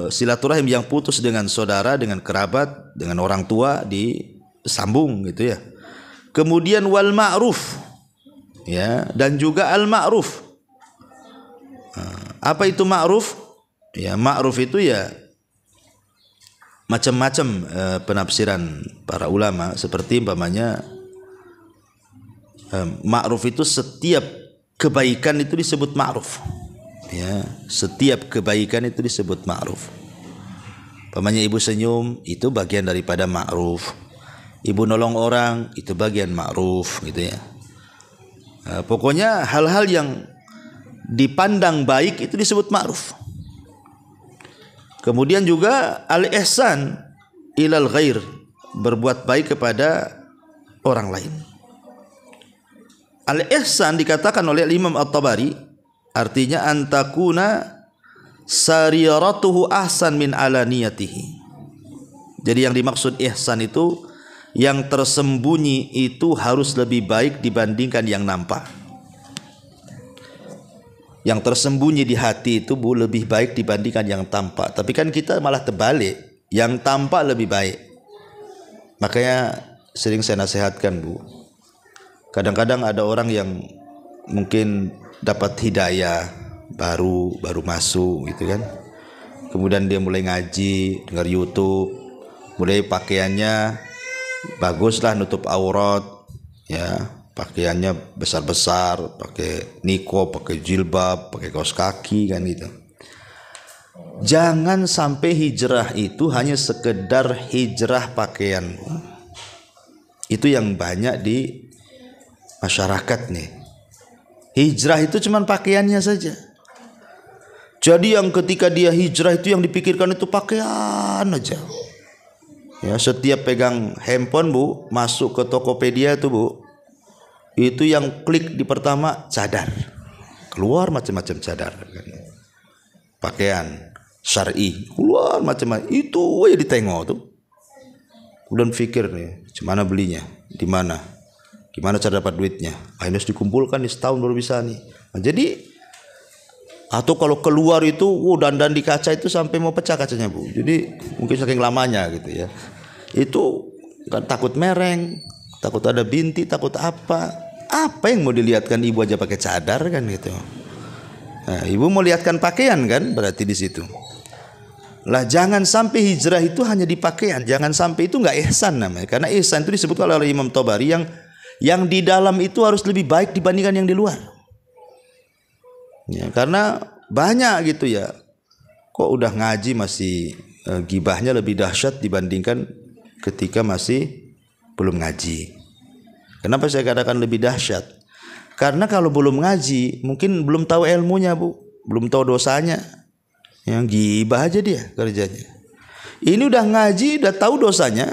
A: silaturahim yang putus dengan saudara, dengan kerabat, dengan orang tua disambung gitu ya. Kemudian wal ma'ruf, ya, dan juga al ma'ruf. Apa itu ma'ruf? Ya, ma'ruf itu ya macam-macam penafsiran para ulama, seperti umpamanya ma'ruf itu setiap kebaikan itu disebut ma'ruf. Ya, setiap kebaikan itu disebut ma'ruf. Umpamanya ibu senyum itu bagian daripada ma'ruf. Ibu nolong orang itu bagian ma'ruf gitu ya. Pokoknya hal-hal yang dipandang baik itu disebut ma'ruf. Kemudian juga al-ihsan ilal ghair, berbuat baik kepada orang lain. Al-ihsan dikatakan oleh Imam At-Tabari artinya antakuna sariratuhu ahsan min alaniyatihi. Jadi yang dimaksud ihsan itu yang tersembunyi itu harus lebih baik dibandingkan yang nampak. Yang tersembunyi di hati itu lebih baik dibandingkan yang tampak. Tapi kan kita malah terbalik, yang tampak lebih baik. Makanya sering saya nasihatkan, Bu. Kadang-kadang ada orang yang mungkin dapat hidayah baru masuk gitu kan. Kemudian dia mulai ngaji, dengar YouTube, mulai pakaiannya baguslah, nutup aurat, ya, pakaiannya besar-besar, pakai niko, pakai jilbab, pakai kaos kaki kan gitu. Jangan sampai hijrah itu hanya sekedar hijrah pakaian. Itu yang banyak di masyarakat nih. Hijrah itu cuma pakaiannya saja. Jadi yang ketika dia hijrah itu yang dipikirkan itu pakaian aja. Ya, setiap pegang handphone Bu, masuk ke Tokopedia itu Bu, itu yang klik di pertama cadar. Keluar macam-macam cadar. Pakaian syar'i, keluar macam-macam. Itu aja ditengok tuh. Kemudian pikir nih, gimana belinya, di mana, gimana cara dapat duitnya. Harus dikumpulkan nih setahun baru bisa nih. Nah, jadi atau kalau keluar itu dandan di kaca itu sampai mau pecah kacanya Bu. Jadi mungkin saking lamanya gitu ya. Itu kan takut mereng, takut ada binti, takut apa. Apa yang mau dilihatkan ibu aja pakai cadar kan gitu. Nah, ibu mau lihatkan pakaian kan berarti di situ. Lah jangan sampai hijrah itu hanya di pakaian. Jangan sampai itu enggak ihsan namanya. Karena ihsan itu disebutkan oleh Imam Tabari yang di dalam itu harus lebih baik dibandingkan yang di luar. Ya, karena banyak gitu ya. Kok udah ngaji masih gibahnya lebih dahsyat dibandingkan ketika masih belum ngaji. Kenapa saya katakan lebih dahsyat? Karena kalau belum ngaji mungkin belum tahu ilmunya Bu, belum tahu dosanya. Yang gibah aja dia kerjanya. Ini udah ngaji, udah tahu dosanya.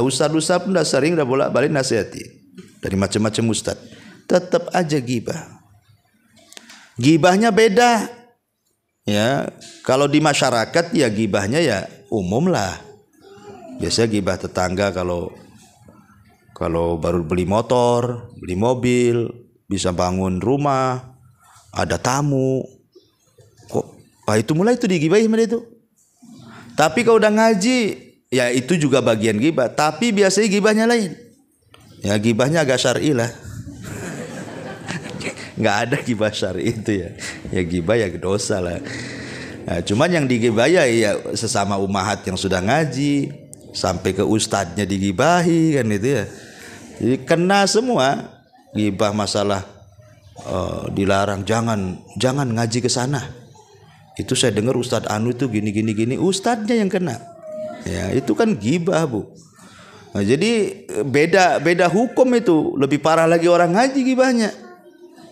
A: Ustaz-ustaz pun udah sering udah bolak-balik nasihati dari macam-macam ustaz. Tetap aja gibah. Gibahnya beda. Ya, kalau di masyarakat ya gibahnya ya umum lah. Biasanya gibah tetangga kalau baru beli motor, beli mobil, bisa bangun rumah, ada tamu. Itu mulai itu digibahi sama itu. Tapi kalau udah ngaji, ya itu juga bagian gibah, tapi biasanya gibahnya lain. Ya gibahnya agak syar'i lah. Nggak ada gibah syar'i itu ya. Ya gibah ya dosa lah. Nah, cuman yang digibah ya sesama umahat yang sudah ngaji, sampai ke ustadznya digibahi kan itu ya. Jadi kena semua. Gibah masalah dilarang, jangan ngaji ke sana. Itu saya dengar Ustadz Anu itu gini, ustadznya yang kena. Ya, itu kan gibah Bu. Nah, jadi beda hukum itu. Lebih parah lagi orang ngaji gibahnya.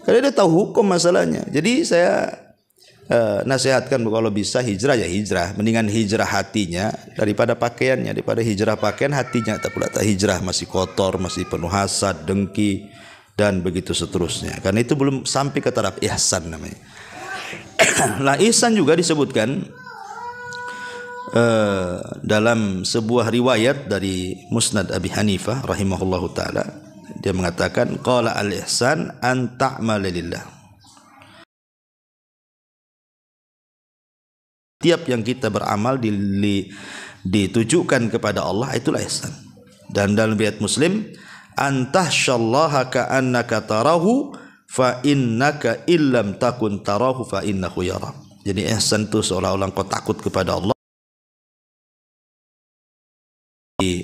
A: Karena dia tahu hukum masalahnya. Jadi saya nasihatkan kalau bisa hijrah ya hijrah. Mendingan hijrah hatinya daripada pakaiannya. Daripada hijrah pakaian hatinya tak pula tak hijrah masih kotor, masih penuh hasad, dengki dan begitu seterusnya. Karena itu belum sampai ke taraf ihsan namanya. Nah ihsan juga disebutkan dalam sebuah riwayat dari Musnad Abi Hanifah rahimahullahu taala. Dia mengatakan qala al-ihsan an ta'mala lillah. Tiap yang kita beramal ditujukan kepada Allah itulah ihsan. Dan dalam riwayat Muslim antahsyallaha ka'annaka tarahu fa innaka illam takun tarahu fa innahu yara. Jadi ihsan itu seolah-olah kau takut kepada Allah.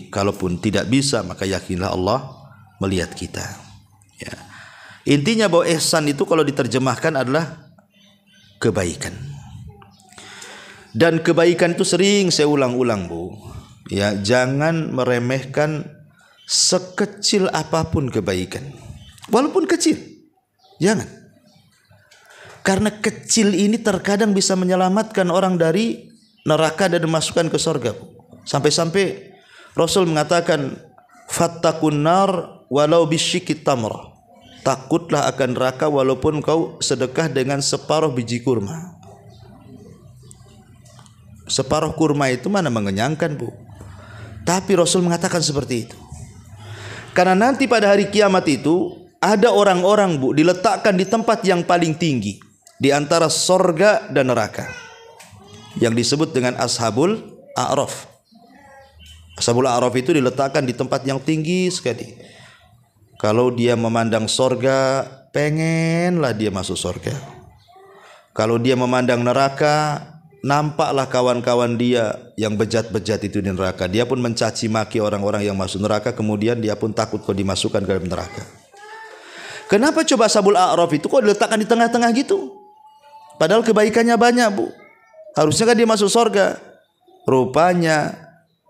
A: Kalaupun tidak bisa maka yakinlah Allah melihat kita. Ya. Intinya bahwa ihsan itu kalau diterjemahkan adalah kebaikan. Dan kebaikan itu sering saya ulang-ulang Bu. Ya, jangan meremehkan sekecil apapun kebaikan. Walaupun kecil. Jangan. Karena kecil ini terkadang bisa menyelamatkan orang dari neraka dan dimasukkan ke surga. Sampai-sampai Rasul mengatakan fattakun nar walau bisyikit tamrah. Takutlah akan neraka walaupun kau sedekah dengan separuh biji kurma. Separuh kurma itu mana mengenyangkan Bu. Tapi Rasul mengatakan seperti itu. Karena nanti pada hari kiamat itu ada orang-orang Bu diletakkan di tempat yang paling tinggi di antara sorga dan neraka, yang disebut dengan Ashabul A'raf. Ashabul A'raf itu diletakkan di tempat yang tinggi sekali. Kalau dia memandang sorga, pengenlah dia masuk sorga. Kalau dia memandang neraka, nampaklah kawan-kawan dia yang bejat-bejat itu di neraka. Dia pun mencaci maki orang-orang yang masuk neraka, kemudian dia pun takut kalau dimasukkan ke dalam neraka. Kenapa coba Ashabul A'raf itu kok diletakkan di tengah-tengah gitu? Padahal kebaikannya banyak, Bu. Harusnya kan dia masuk surga. Rupanya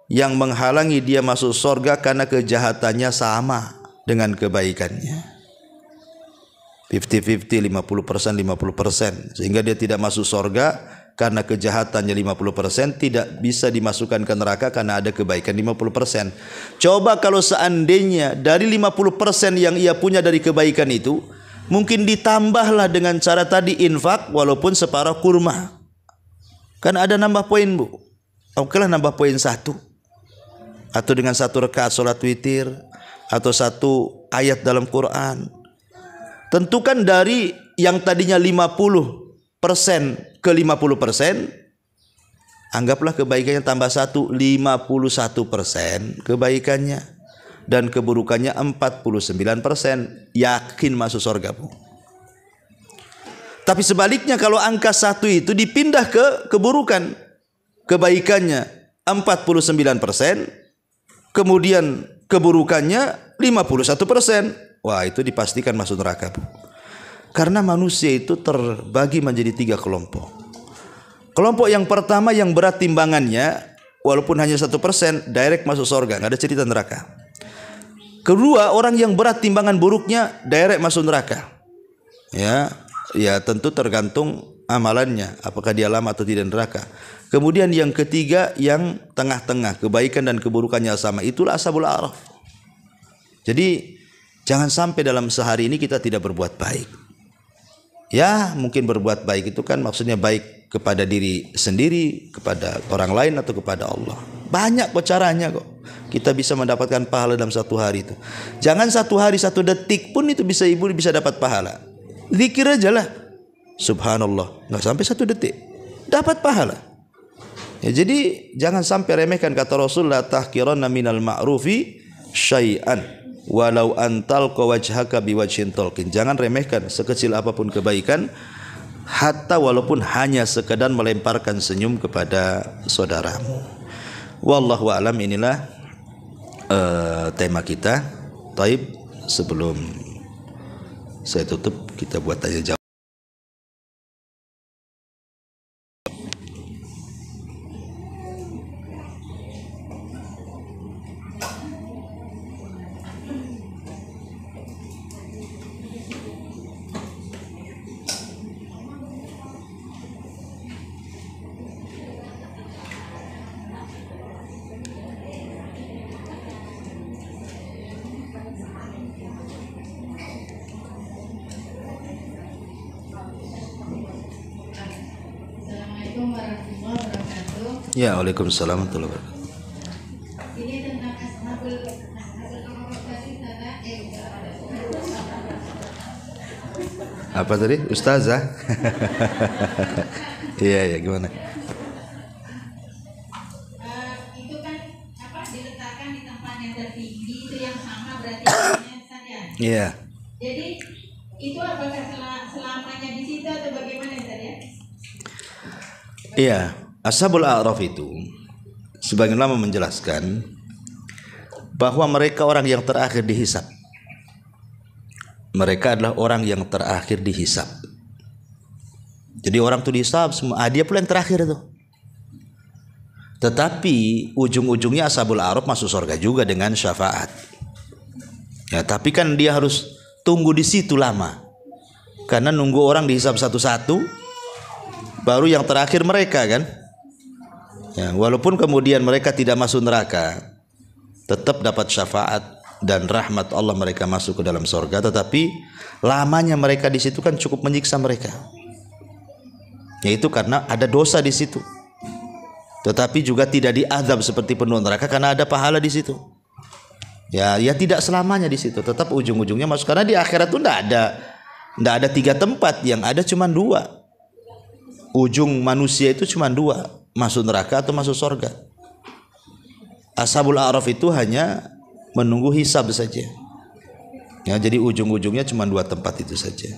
A: yang menghalangi dia masuk surga karena kejahatannya sama dengan kebaikannya. 50-50, 50%, 50%. Sehingga dia tidak masuk surga karena kejahatannya 50%, tidak bisa dimasukkan ke neraka karena ada kebaikan 50%. Coba kalau seandainya dari 50% yang ia punya dari kebaikan itu, mungkin ditambahlah dengan cara tadi infak walaupun separuh kurma. Kan ada nambah poin, Bu. Okelah nambah poin 1. Atau dengan 1 rakaat salat witir, atau 1 ayat dalam Quran. Tentukan dari yang tadinya 50% ke 50%, anggaplah kebaikannya tambah 1, 51% kebaikannya, dan keburukannya 49%, yakin masuk surga, Bu. Tapi sebaliknya kalau angka 1 itu dipindah ke keburukan, kebaikannya 49%, kemudian keburukannya 51%. Wah, itu dipastikan masuk neraka, Bu. Karena manusia itu terbagi menjadi 3 kelompok. Kelompok yang pertama yang berat timbangannya, walaupun hanya 1%, direct masuk surga, nggak ada cerita neraka. Kedua, orang yang berat timbangan buruknya, direct masuk neraka. Ya tentu tergantung amalannya, apakah dia lama atau tidak neraka. Kemudian yang ketiga yang tengah-tengah, kebaikan dan keburukannya sama, itulah Ashabul A'raf. Jadi jangan sampai dalam sehari ini kita tidak berbuat baik. Ya, mungkin berbuat baik itu kan maksudnya baik kepada diri sendiri, kepada orang lain, atau kepada Allah. Banyak kok caranya kok. Kita bisa mendapatkan pahala dalam 1 hari itu. Jangan 1 hari 1 detik pun itu bisa ibu bisa dapat pahala. Zikir aja lah. Subhanallah, nggak sampai 1 detik dapat pahala. Ya, jadi jangan sampai remehkan, kata Rasul, la tahqiranna minal ma'rufi syai'an walau antal wajhaka biwajhin talqin. Jangan remehkan sekecil apapun kebaikan, hatta walaupun hanya sekedar melemparkan senyum kepada saudaramu. Wallahu a'lam. Inilah tema kita. Taib, sebelum saya tutup, kita buat tanya jawab. Ya, waalaikumsalam warahmatullahi wabarakatuh.
B: Ini tentang ashabul
A: apa tadi? Ustazah? Iya, gimana?
B: Itu kan diletakkan di tempat yang tertinggi, itu yang sama berarti saja.
A: Iya.
B: Jadi itu apakah selamanya di situ atau bagaimana saja?
A: Iya. Ashabul A'raf itu sebagian ulama menjelaskan bahwa mereka orang yang terakhir dihisab. Mereka adalah orang yang terakhir dihisab. Jadi orang itu dihisab semua, dia pula yang terakhir itu. Tetapi ujung-ujungnya Ashabul A'raf masuk surga juga dengan syafaat. Ya, tapi kan dia harus tunggu di situ lama. Karena nunggu orang dihisab satu-satu, baru yang terakhir mereka kan. Ya, walaupun kemudian mereka tidak masuk neraka, tetap dapat syafaat dan rahmat Allah, mereka masuk ke dalam surga. Tetapi lamanya mereka di situ kan cukup menyiksa mereka, yaitu karena ada dosa di situ. Tetapi juga tidak diazab seperti penuh neraka karena ada pahala di situ. Ya tidak selamanya di situ, tetap ujung-ujungnya masuk. Karena di akhirat itu tidak ada 3 tempat, yang ada cuma 2. Ujung manusia itu cuma 2. Masuk neraka atau masuk surga. Ashabul A'raf itu hanya menunggu hisab saja. Ya, jadi ujung-ujungnya cuma 2 tempat itu saja.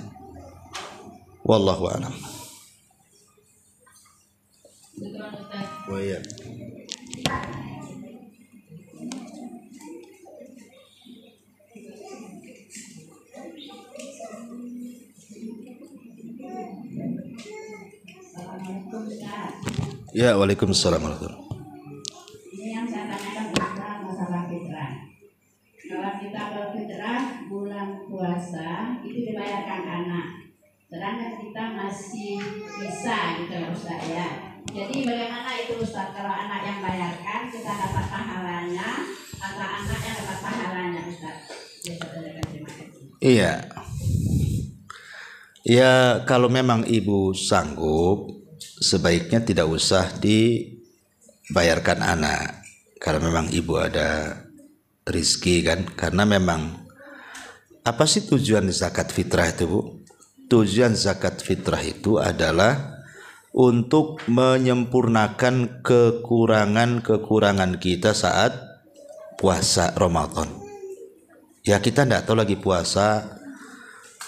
A: Wallahu a'lam. Oh iya. Ya, waalaikumsalam warahmatullahi.
C: Ini yang saya tanyakan masalah fitrah. Kalau kita berfitrah bulan puasa itu dibayarkan anak, sedangkan kita masih bisa gitu ya Ustaz ya. Jadi bagaimana itu Ustaz, kalau anak yang bayarkan kita dapat pahalanya atau anak yang dapat pahalanya Ustaz?
A: Iya. Ya, kalau memang ibu sanggup, sebaiknya tidak usah dibayarkan anak. Karena memang ibu ada rizki kan. Karena memang apa sih tujuan zakat fitrah itu, Bu? Tujuan zakat fitrah itu adalah untuk menyempurnakan kekurangan-kekurangan kita saat puasa Ramadan. Ya, kita tidak tahu lagi puasa,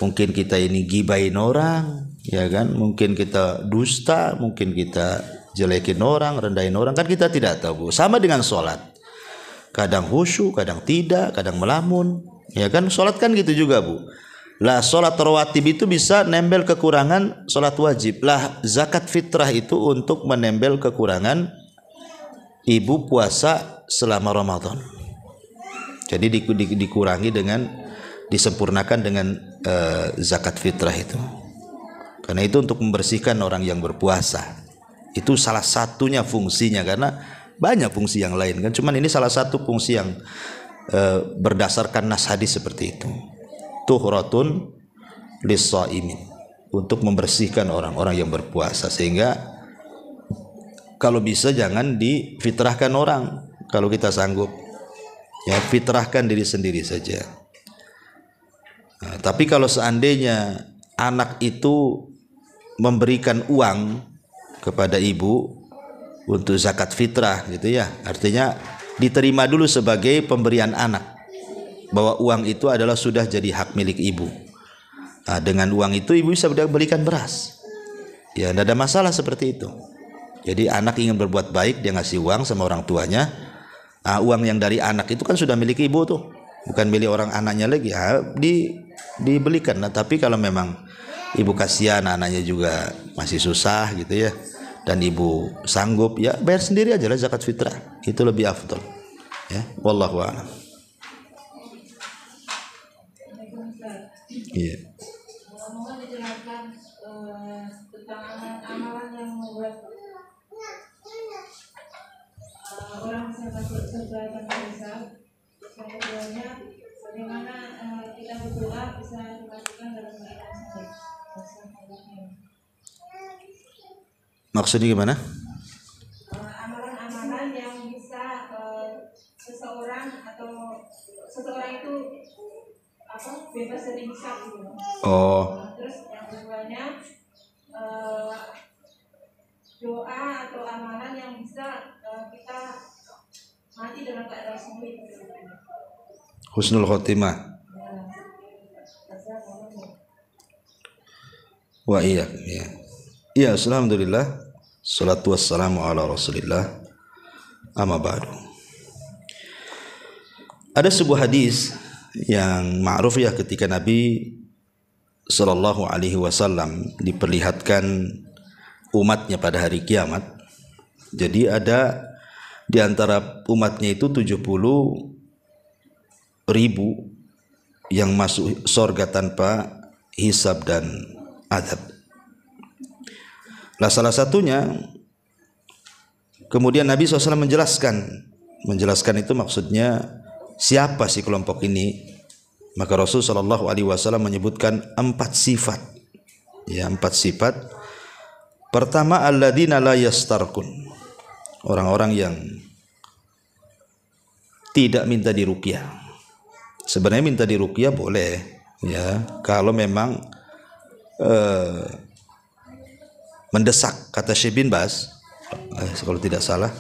A: mungkin kita ini gibain orang, ya kan? Mungkin kita dusta, mungkin kita jelekin orang, rendahin orang, kan kita tidak tahu, Bu. Sama dengan sholat, kadang khusyuk, kadang tidak, kadang melamun, ya kan? Sholat kan gitu juga, Bu. Lah sholat rawatib itu bisa nempel kekurangan sholat wajib. Lah zakat fitrah itu untuk menempel kekurangan ibu puasa selama Ramadan. Jadi dikurangi dengan, disempurnakan dengan zakat fitrah itu. Karena itu untuk membersihkan orang yang berpuasa. Itu salah satunya fungsinya, karena banyak fungsi yang lain kan. Cuman ini salah satu fungsi yang berdasarkan nas hadis seperti itu. Tuhratun lis-shaimin, untuk membersihkan orang-orang yang berpuasa. Sehingga kalau bisa jangan difitrahkan orang kalau kita sanggup. Ya, fitrahkan diri sendiri saja. Nah, tapi kalau seandainya anak itu memberikan uang kepada ibu untuk zakat fitrah gitu ya, artinya diterima dulu sebagai pemberian anak, bahwa uang itu adalah sudah jadi hak milik ibu. Nah, dengan uang itu ibu bisa belikan beras. Ya, tidak ada masalah seperti itu. Jadi anak ingin berbuat baik, dia ngasih uang sama orang tuanya. Nah, uang yang dari anak itu kan sudah milik ibu tuh, bukan milik orang anaknya lagi. Dibelikan. Nah, tapi kalau memang ibu kasihan anaknya juga masih susah gitu ya, dan ibu sanggup, ya bayar sendiri aja lah zakat fitrah. Itu lebih afdal. Ya, wallahu a'lam. Iya.
D: Mohon dijelaskan tentang amalan yang membuat orang bisa masuk surga tanpa hisab. Yang keduanya, bagaimana kita berdoa bisa dimasukkan dalam keadaan sakit.
A: Maksudnya gimana?
D: Amalan-amalan yang bisa seseorang itu bebas dari hisab gitu.
A: Oh.
D: Terus yang keduanya doa atau amalan yang bisa kita mati dalam keadaan sahih.
A: Husnul khotimah. Wa iya. Ya, alhamdulillah. Salatu wassalamu ala Rasulillah. Amma ba'du. Ada sebuah hadis yang ma'ruf ya, ketika Nabi sallallahu alaihi wasallam diperlihatkan umatnya pada hari kiamat. Jadi ada di antara umatnya itu 70.000 yang masuk surga tanpa hisab dan azab. Lah salah satunya, kemudian Nabi SAW menjelaskan itu maksudnya siapa sih kelompok ini. Maka Rasul Shallallahu Alaihi Wasallam menyebutkan 4 sifat. Ya, 4 sifat. Pertama, alladzina la yastarqun, orang-orang yang tidak minta diruqyah. Sebenarnya minta diruqyah boleh, ya, kalau memang mendesak, kata Syekh bin Baz, kalau tidak salah,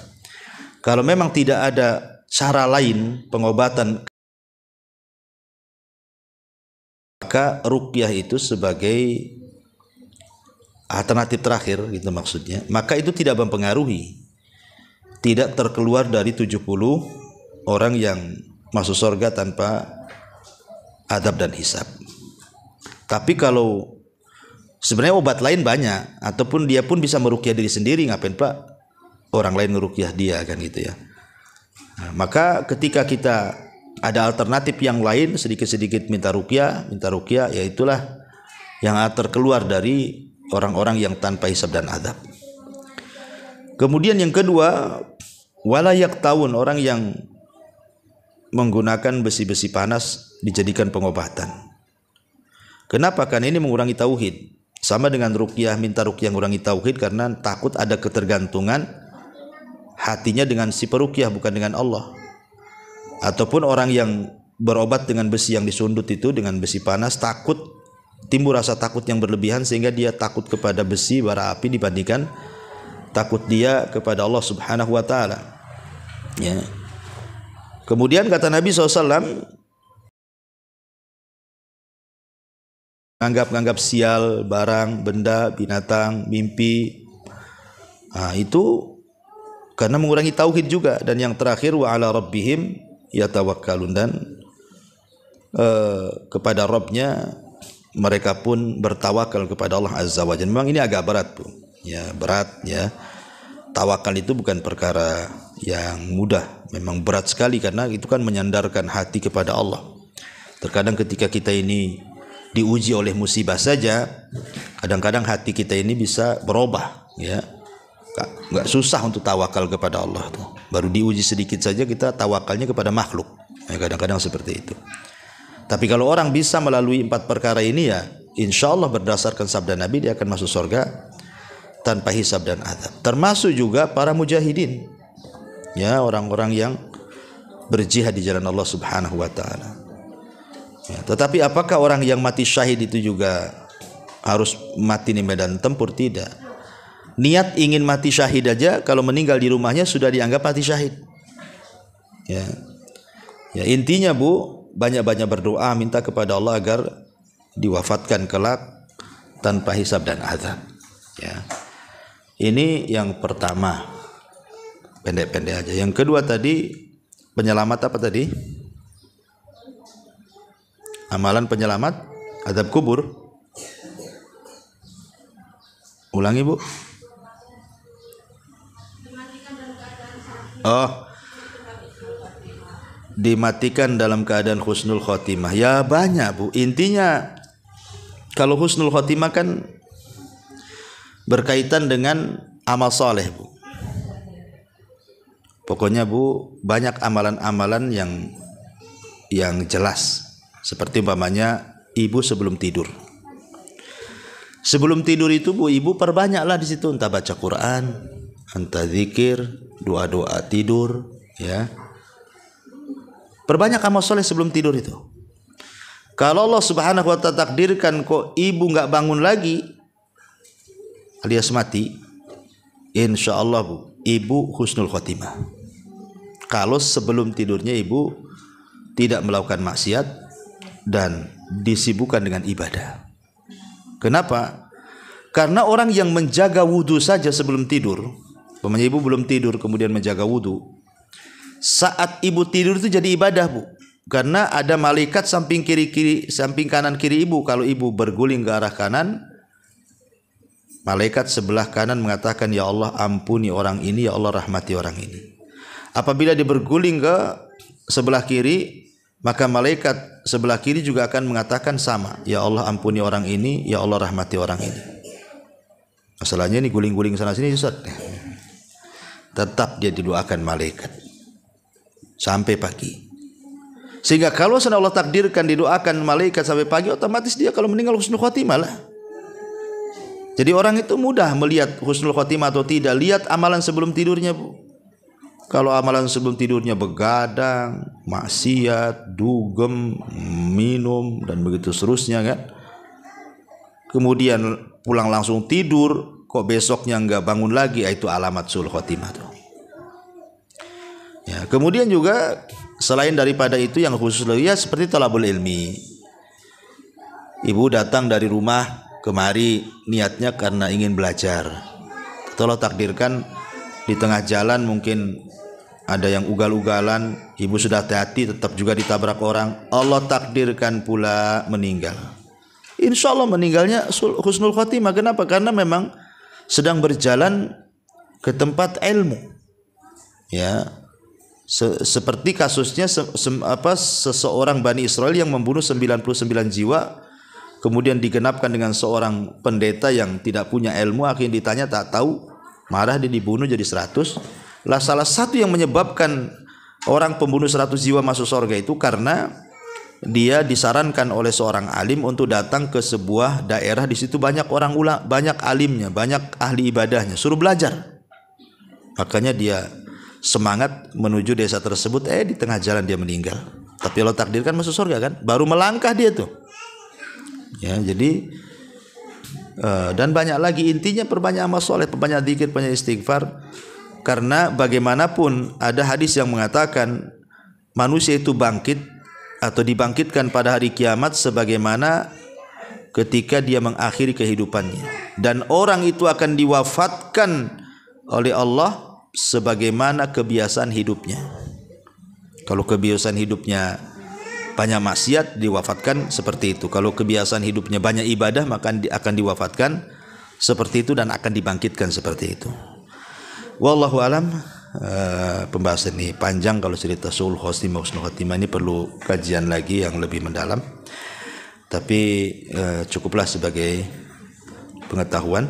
A: kalau memang tidak ada cara lain pengobatan, maka ruqyah itu sebagai alternatif terakhir gitu maksudnya. Maka itu tidak mempengaruhi, tidak terkeluar dari 70 orang yang masuk surga tanpa adab dan hisab. Tapi kalau sebenarnya obat lain banyak, ataupun dia pun bisa meruqyah diri sendiri, ngapain Pak orang lain ngeruqyah dia kan gitu ya. Nah, maka ketika kita ada alternatif yang lain, sedikit-sedikit minta ruqyah, ya itulah yang terkeluar dari orang-orang yang tanpa hisab dan adab. Kemudian yang kedua, walayak tahun, orang yang menggunakan besi-besi panas dijadikan pengobatan. Kenapa? Kan ini mengurangi tauhid. Sama dengan ruqyah, minta ruqyah mengurangi tauhid karena takut ada ketergantungan hatinya dengan si peruqyah bukan dengan Allah. Ataupun orang yang berobat dengan besi yang disundut itu, dengan besi panas, takut timbul rasa takut yang berlebihan sehingga dia takut kepada besi bara api dibandingkan takut dia kepada Allah Subhanahu wa taala. Ya. Kemudian kata Nabi SAW, nganggap sial barang, benda, binatang, mimpi. Nah, itu karena mengurangi tauhid juga. Dan yang terakhir, wa ala rabbihim yatawakkalun, dan kepada Rabbnya mereka pun bertawakal kepada Allah Azza wa Jalla. Memang ini agak berat, Bu. Ya, berat ya. Tawakal itu bukan perkara yang mudah, memang berat sekali karena itu kan menyandarkan hati kepada Allah. Terkadang ketika kita ini diuji oleh musibah saja, kadang-kadang hati kita ini bisa berubah ya. Enggak susah untuk tawakal kepada Allah tuh. Baru diuji sedikit saja kita tawakalnya kepada makhluk. Ya, kadang-kadang seperti itu. Tapi kalau orang bisa melalui 4 perkara ini ya, insya Allah berdasarkan sabda Nabi dia akan masuk surga tanpa hisab dan adab. Termasuk juga para mujahidin. Ya, orang-orang yang berjihad di jalan Allah Subhanahu wa taala. Ya, tetapi apakah orang yang mati syahid itu juga harus mati di medan tempur? Tidak. Niat ingin mati syahid aja kalau meninggal di rumahnya sudah dianggap mati syahid. Ya. Ya, intinya Bu, banyak-banyak berdoa minta kepada Allah agar diwafatkan kelak tanpa hisab dan azab. Ya. Ini yang pertama. Pendek-pendek aja. Yang kedua tadi penyelamat apa tadi? Amalan penyelamat azab kubur. Ulangi Bu. Oh, dimatikan dalam keadaan husnul khotimah. Ya banyak Bu. Intinya kalau husnul khotimah kan berkaitan dengan amal soleh Bu. Pokoknya Bu, banyak amalan-amalan yang jelas. Seperti umpamanya ibu sebelum tidur. Sebelum tidur itu Bu, ibu perbanyaklah di situ, entah baca Quran, entah zikir, doa-doa tidur, ya. Perbanyak amal soleh sebelum tidur itu. Kalau Allah Subhanahu wa taala takdirkan kok ibu nggak bangun lagi, alias mati, insya Allah Bu, ibu husnul khotimah. Kalau sebelum tidurnya ibu tidak melakukan maksiat dan disibukkan dengan ibadah. Kenapa? Karena orang yang menjaga wudhu saja sebelum tidur, umpamanya ibu belum tidur kemudian menjaga wudhu, saat ibu tidur itu jadi ibadah Bu. Karena ada malaikat samping kiri, samping kanan kiri ibu. Kalau ibu berguling ke arah kanan, malaikat sebelah kanan mengatakan, ya Allah ampuni orang ini, ya Allah rahmati orang ini. Apabila dia berguling ke sebelah kiri, maka malaikat sebelah kiri juga akan mengatakan sama, ya Allah ampuni orang ini, ya Allah rahmati orang ini. Masalahnya ini guling-guling sana sini Ustaz. Tetap dia didoakan malaikat sampai pagi. Sehingga kalau Allah takdirkan didoakan malaikat sampai pagi, otomatis dia kalau meninggal husnul khotimah lah. Jadi orang itu mudah melihat husnul khotimah atau tidak, lihat amalan sebelum tidurnya Bu. Kalau amalan sebelum tidurnya begadang, maksiat, dugem, minum dan begitu seterusnya kan. Kemudian pulang langsung tidur, kok besoknya enggak bangun lagi, itu alamat sul khotimah tuh. Ya, kemudian juga selain daripada itu yang khusus ya seperti talabul ilmi. Ibu datang dari rumah kemari niatnya karena ingin belajar. Allah takdirkan di tengah jalan mungkin ada yang ugal-ugalan, ibu sudah hati-hati tetap juga ditabrak orang, Allah takdirkan pula meninggal. Insya Allah meninggalnya husnul khotimah. Kenapa? Karena memang sedang berjalan ke tempat ilmu. Ya. Seperti kasusnya seseorang Bani Israel yang membunuh 99 jiwa, kemudian digenapkan dengan seorang pendeta yang tidak punya ilmu, akhirnya ditanya tak tahu, marah, dia dibunuh jadi 100. Lah salah satu yang menyebabkan orang pembunuh 100 jiwa masuk surga itu karena dia disarankan oleh seorang alim untuk datang ke sebuah daerah, di situ banyak orang ulama, banyak alimnya, banyak ahli ibadahnya, suruh belajar. Makanya dia semangat menuju desa tersebut, di tengah jalan dia meninggal. Tapi Allah takdirkan masuk surga kan, baru melangkah dia tuh. Ya, jadi dan banyak lagi, intinya perbanyak amal soleh, perbanyak zikir, perbanyak istighfar. Karena bagaimanapun ada hadis yang mengatakan manusia itu bangkit atau dibangkitkan pada hari kiamat sebagaimana ketika dia mengakhiri kehidupannya, dan orang itu akan diwafatkan oleh Allah sebagaimana kebiasaan hidupnya. Kalau kebiasaan hidupnya banyak maksiat, diwafatkan seperti itu. Kalau kebiasaan hidupnya banyak ibadah, maka akan diwafatkan seperti itu dan akan dibangkitkan seperti itu. Wallahu alam. Pembahasan ini panjang, kalau cerita sul khotimah husnul khotimah ini perlu kajian lagi yang lebih mendalam, tapi cukuplah sebagai pengetahuan.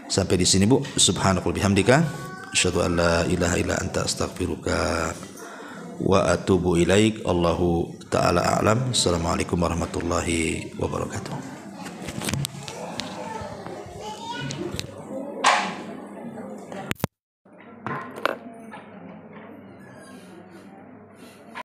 A: Sampai di sini Bu. Subhanakallahumma bihamdika asyhadu an la ilaha illa anta astaghfiruka wa atubu ilaik. Allahu ta'ala a'lam. Assalamualaikum warahmatullahi wabarakatuh.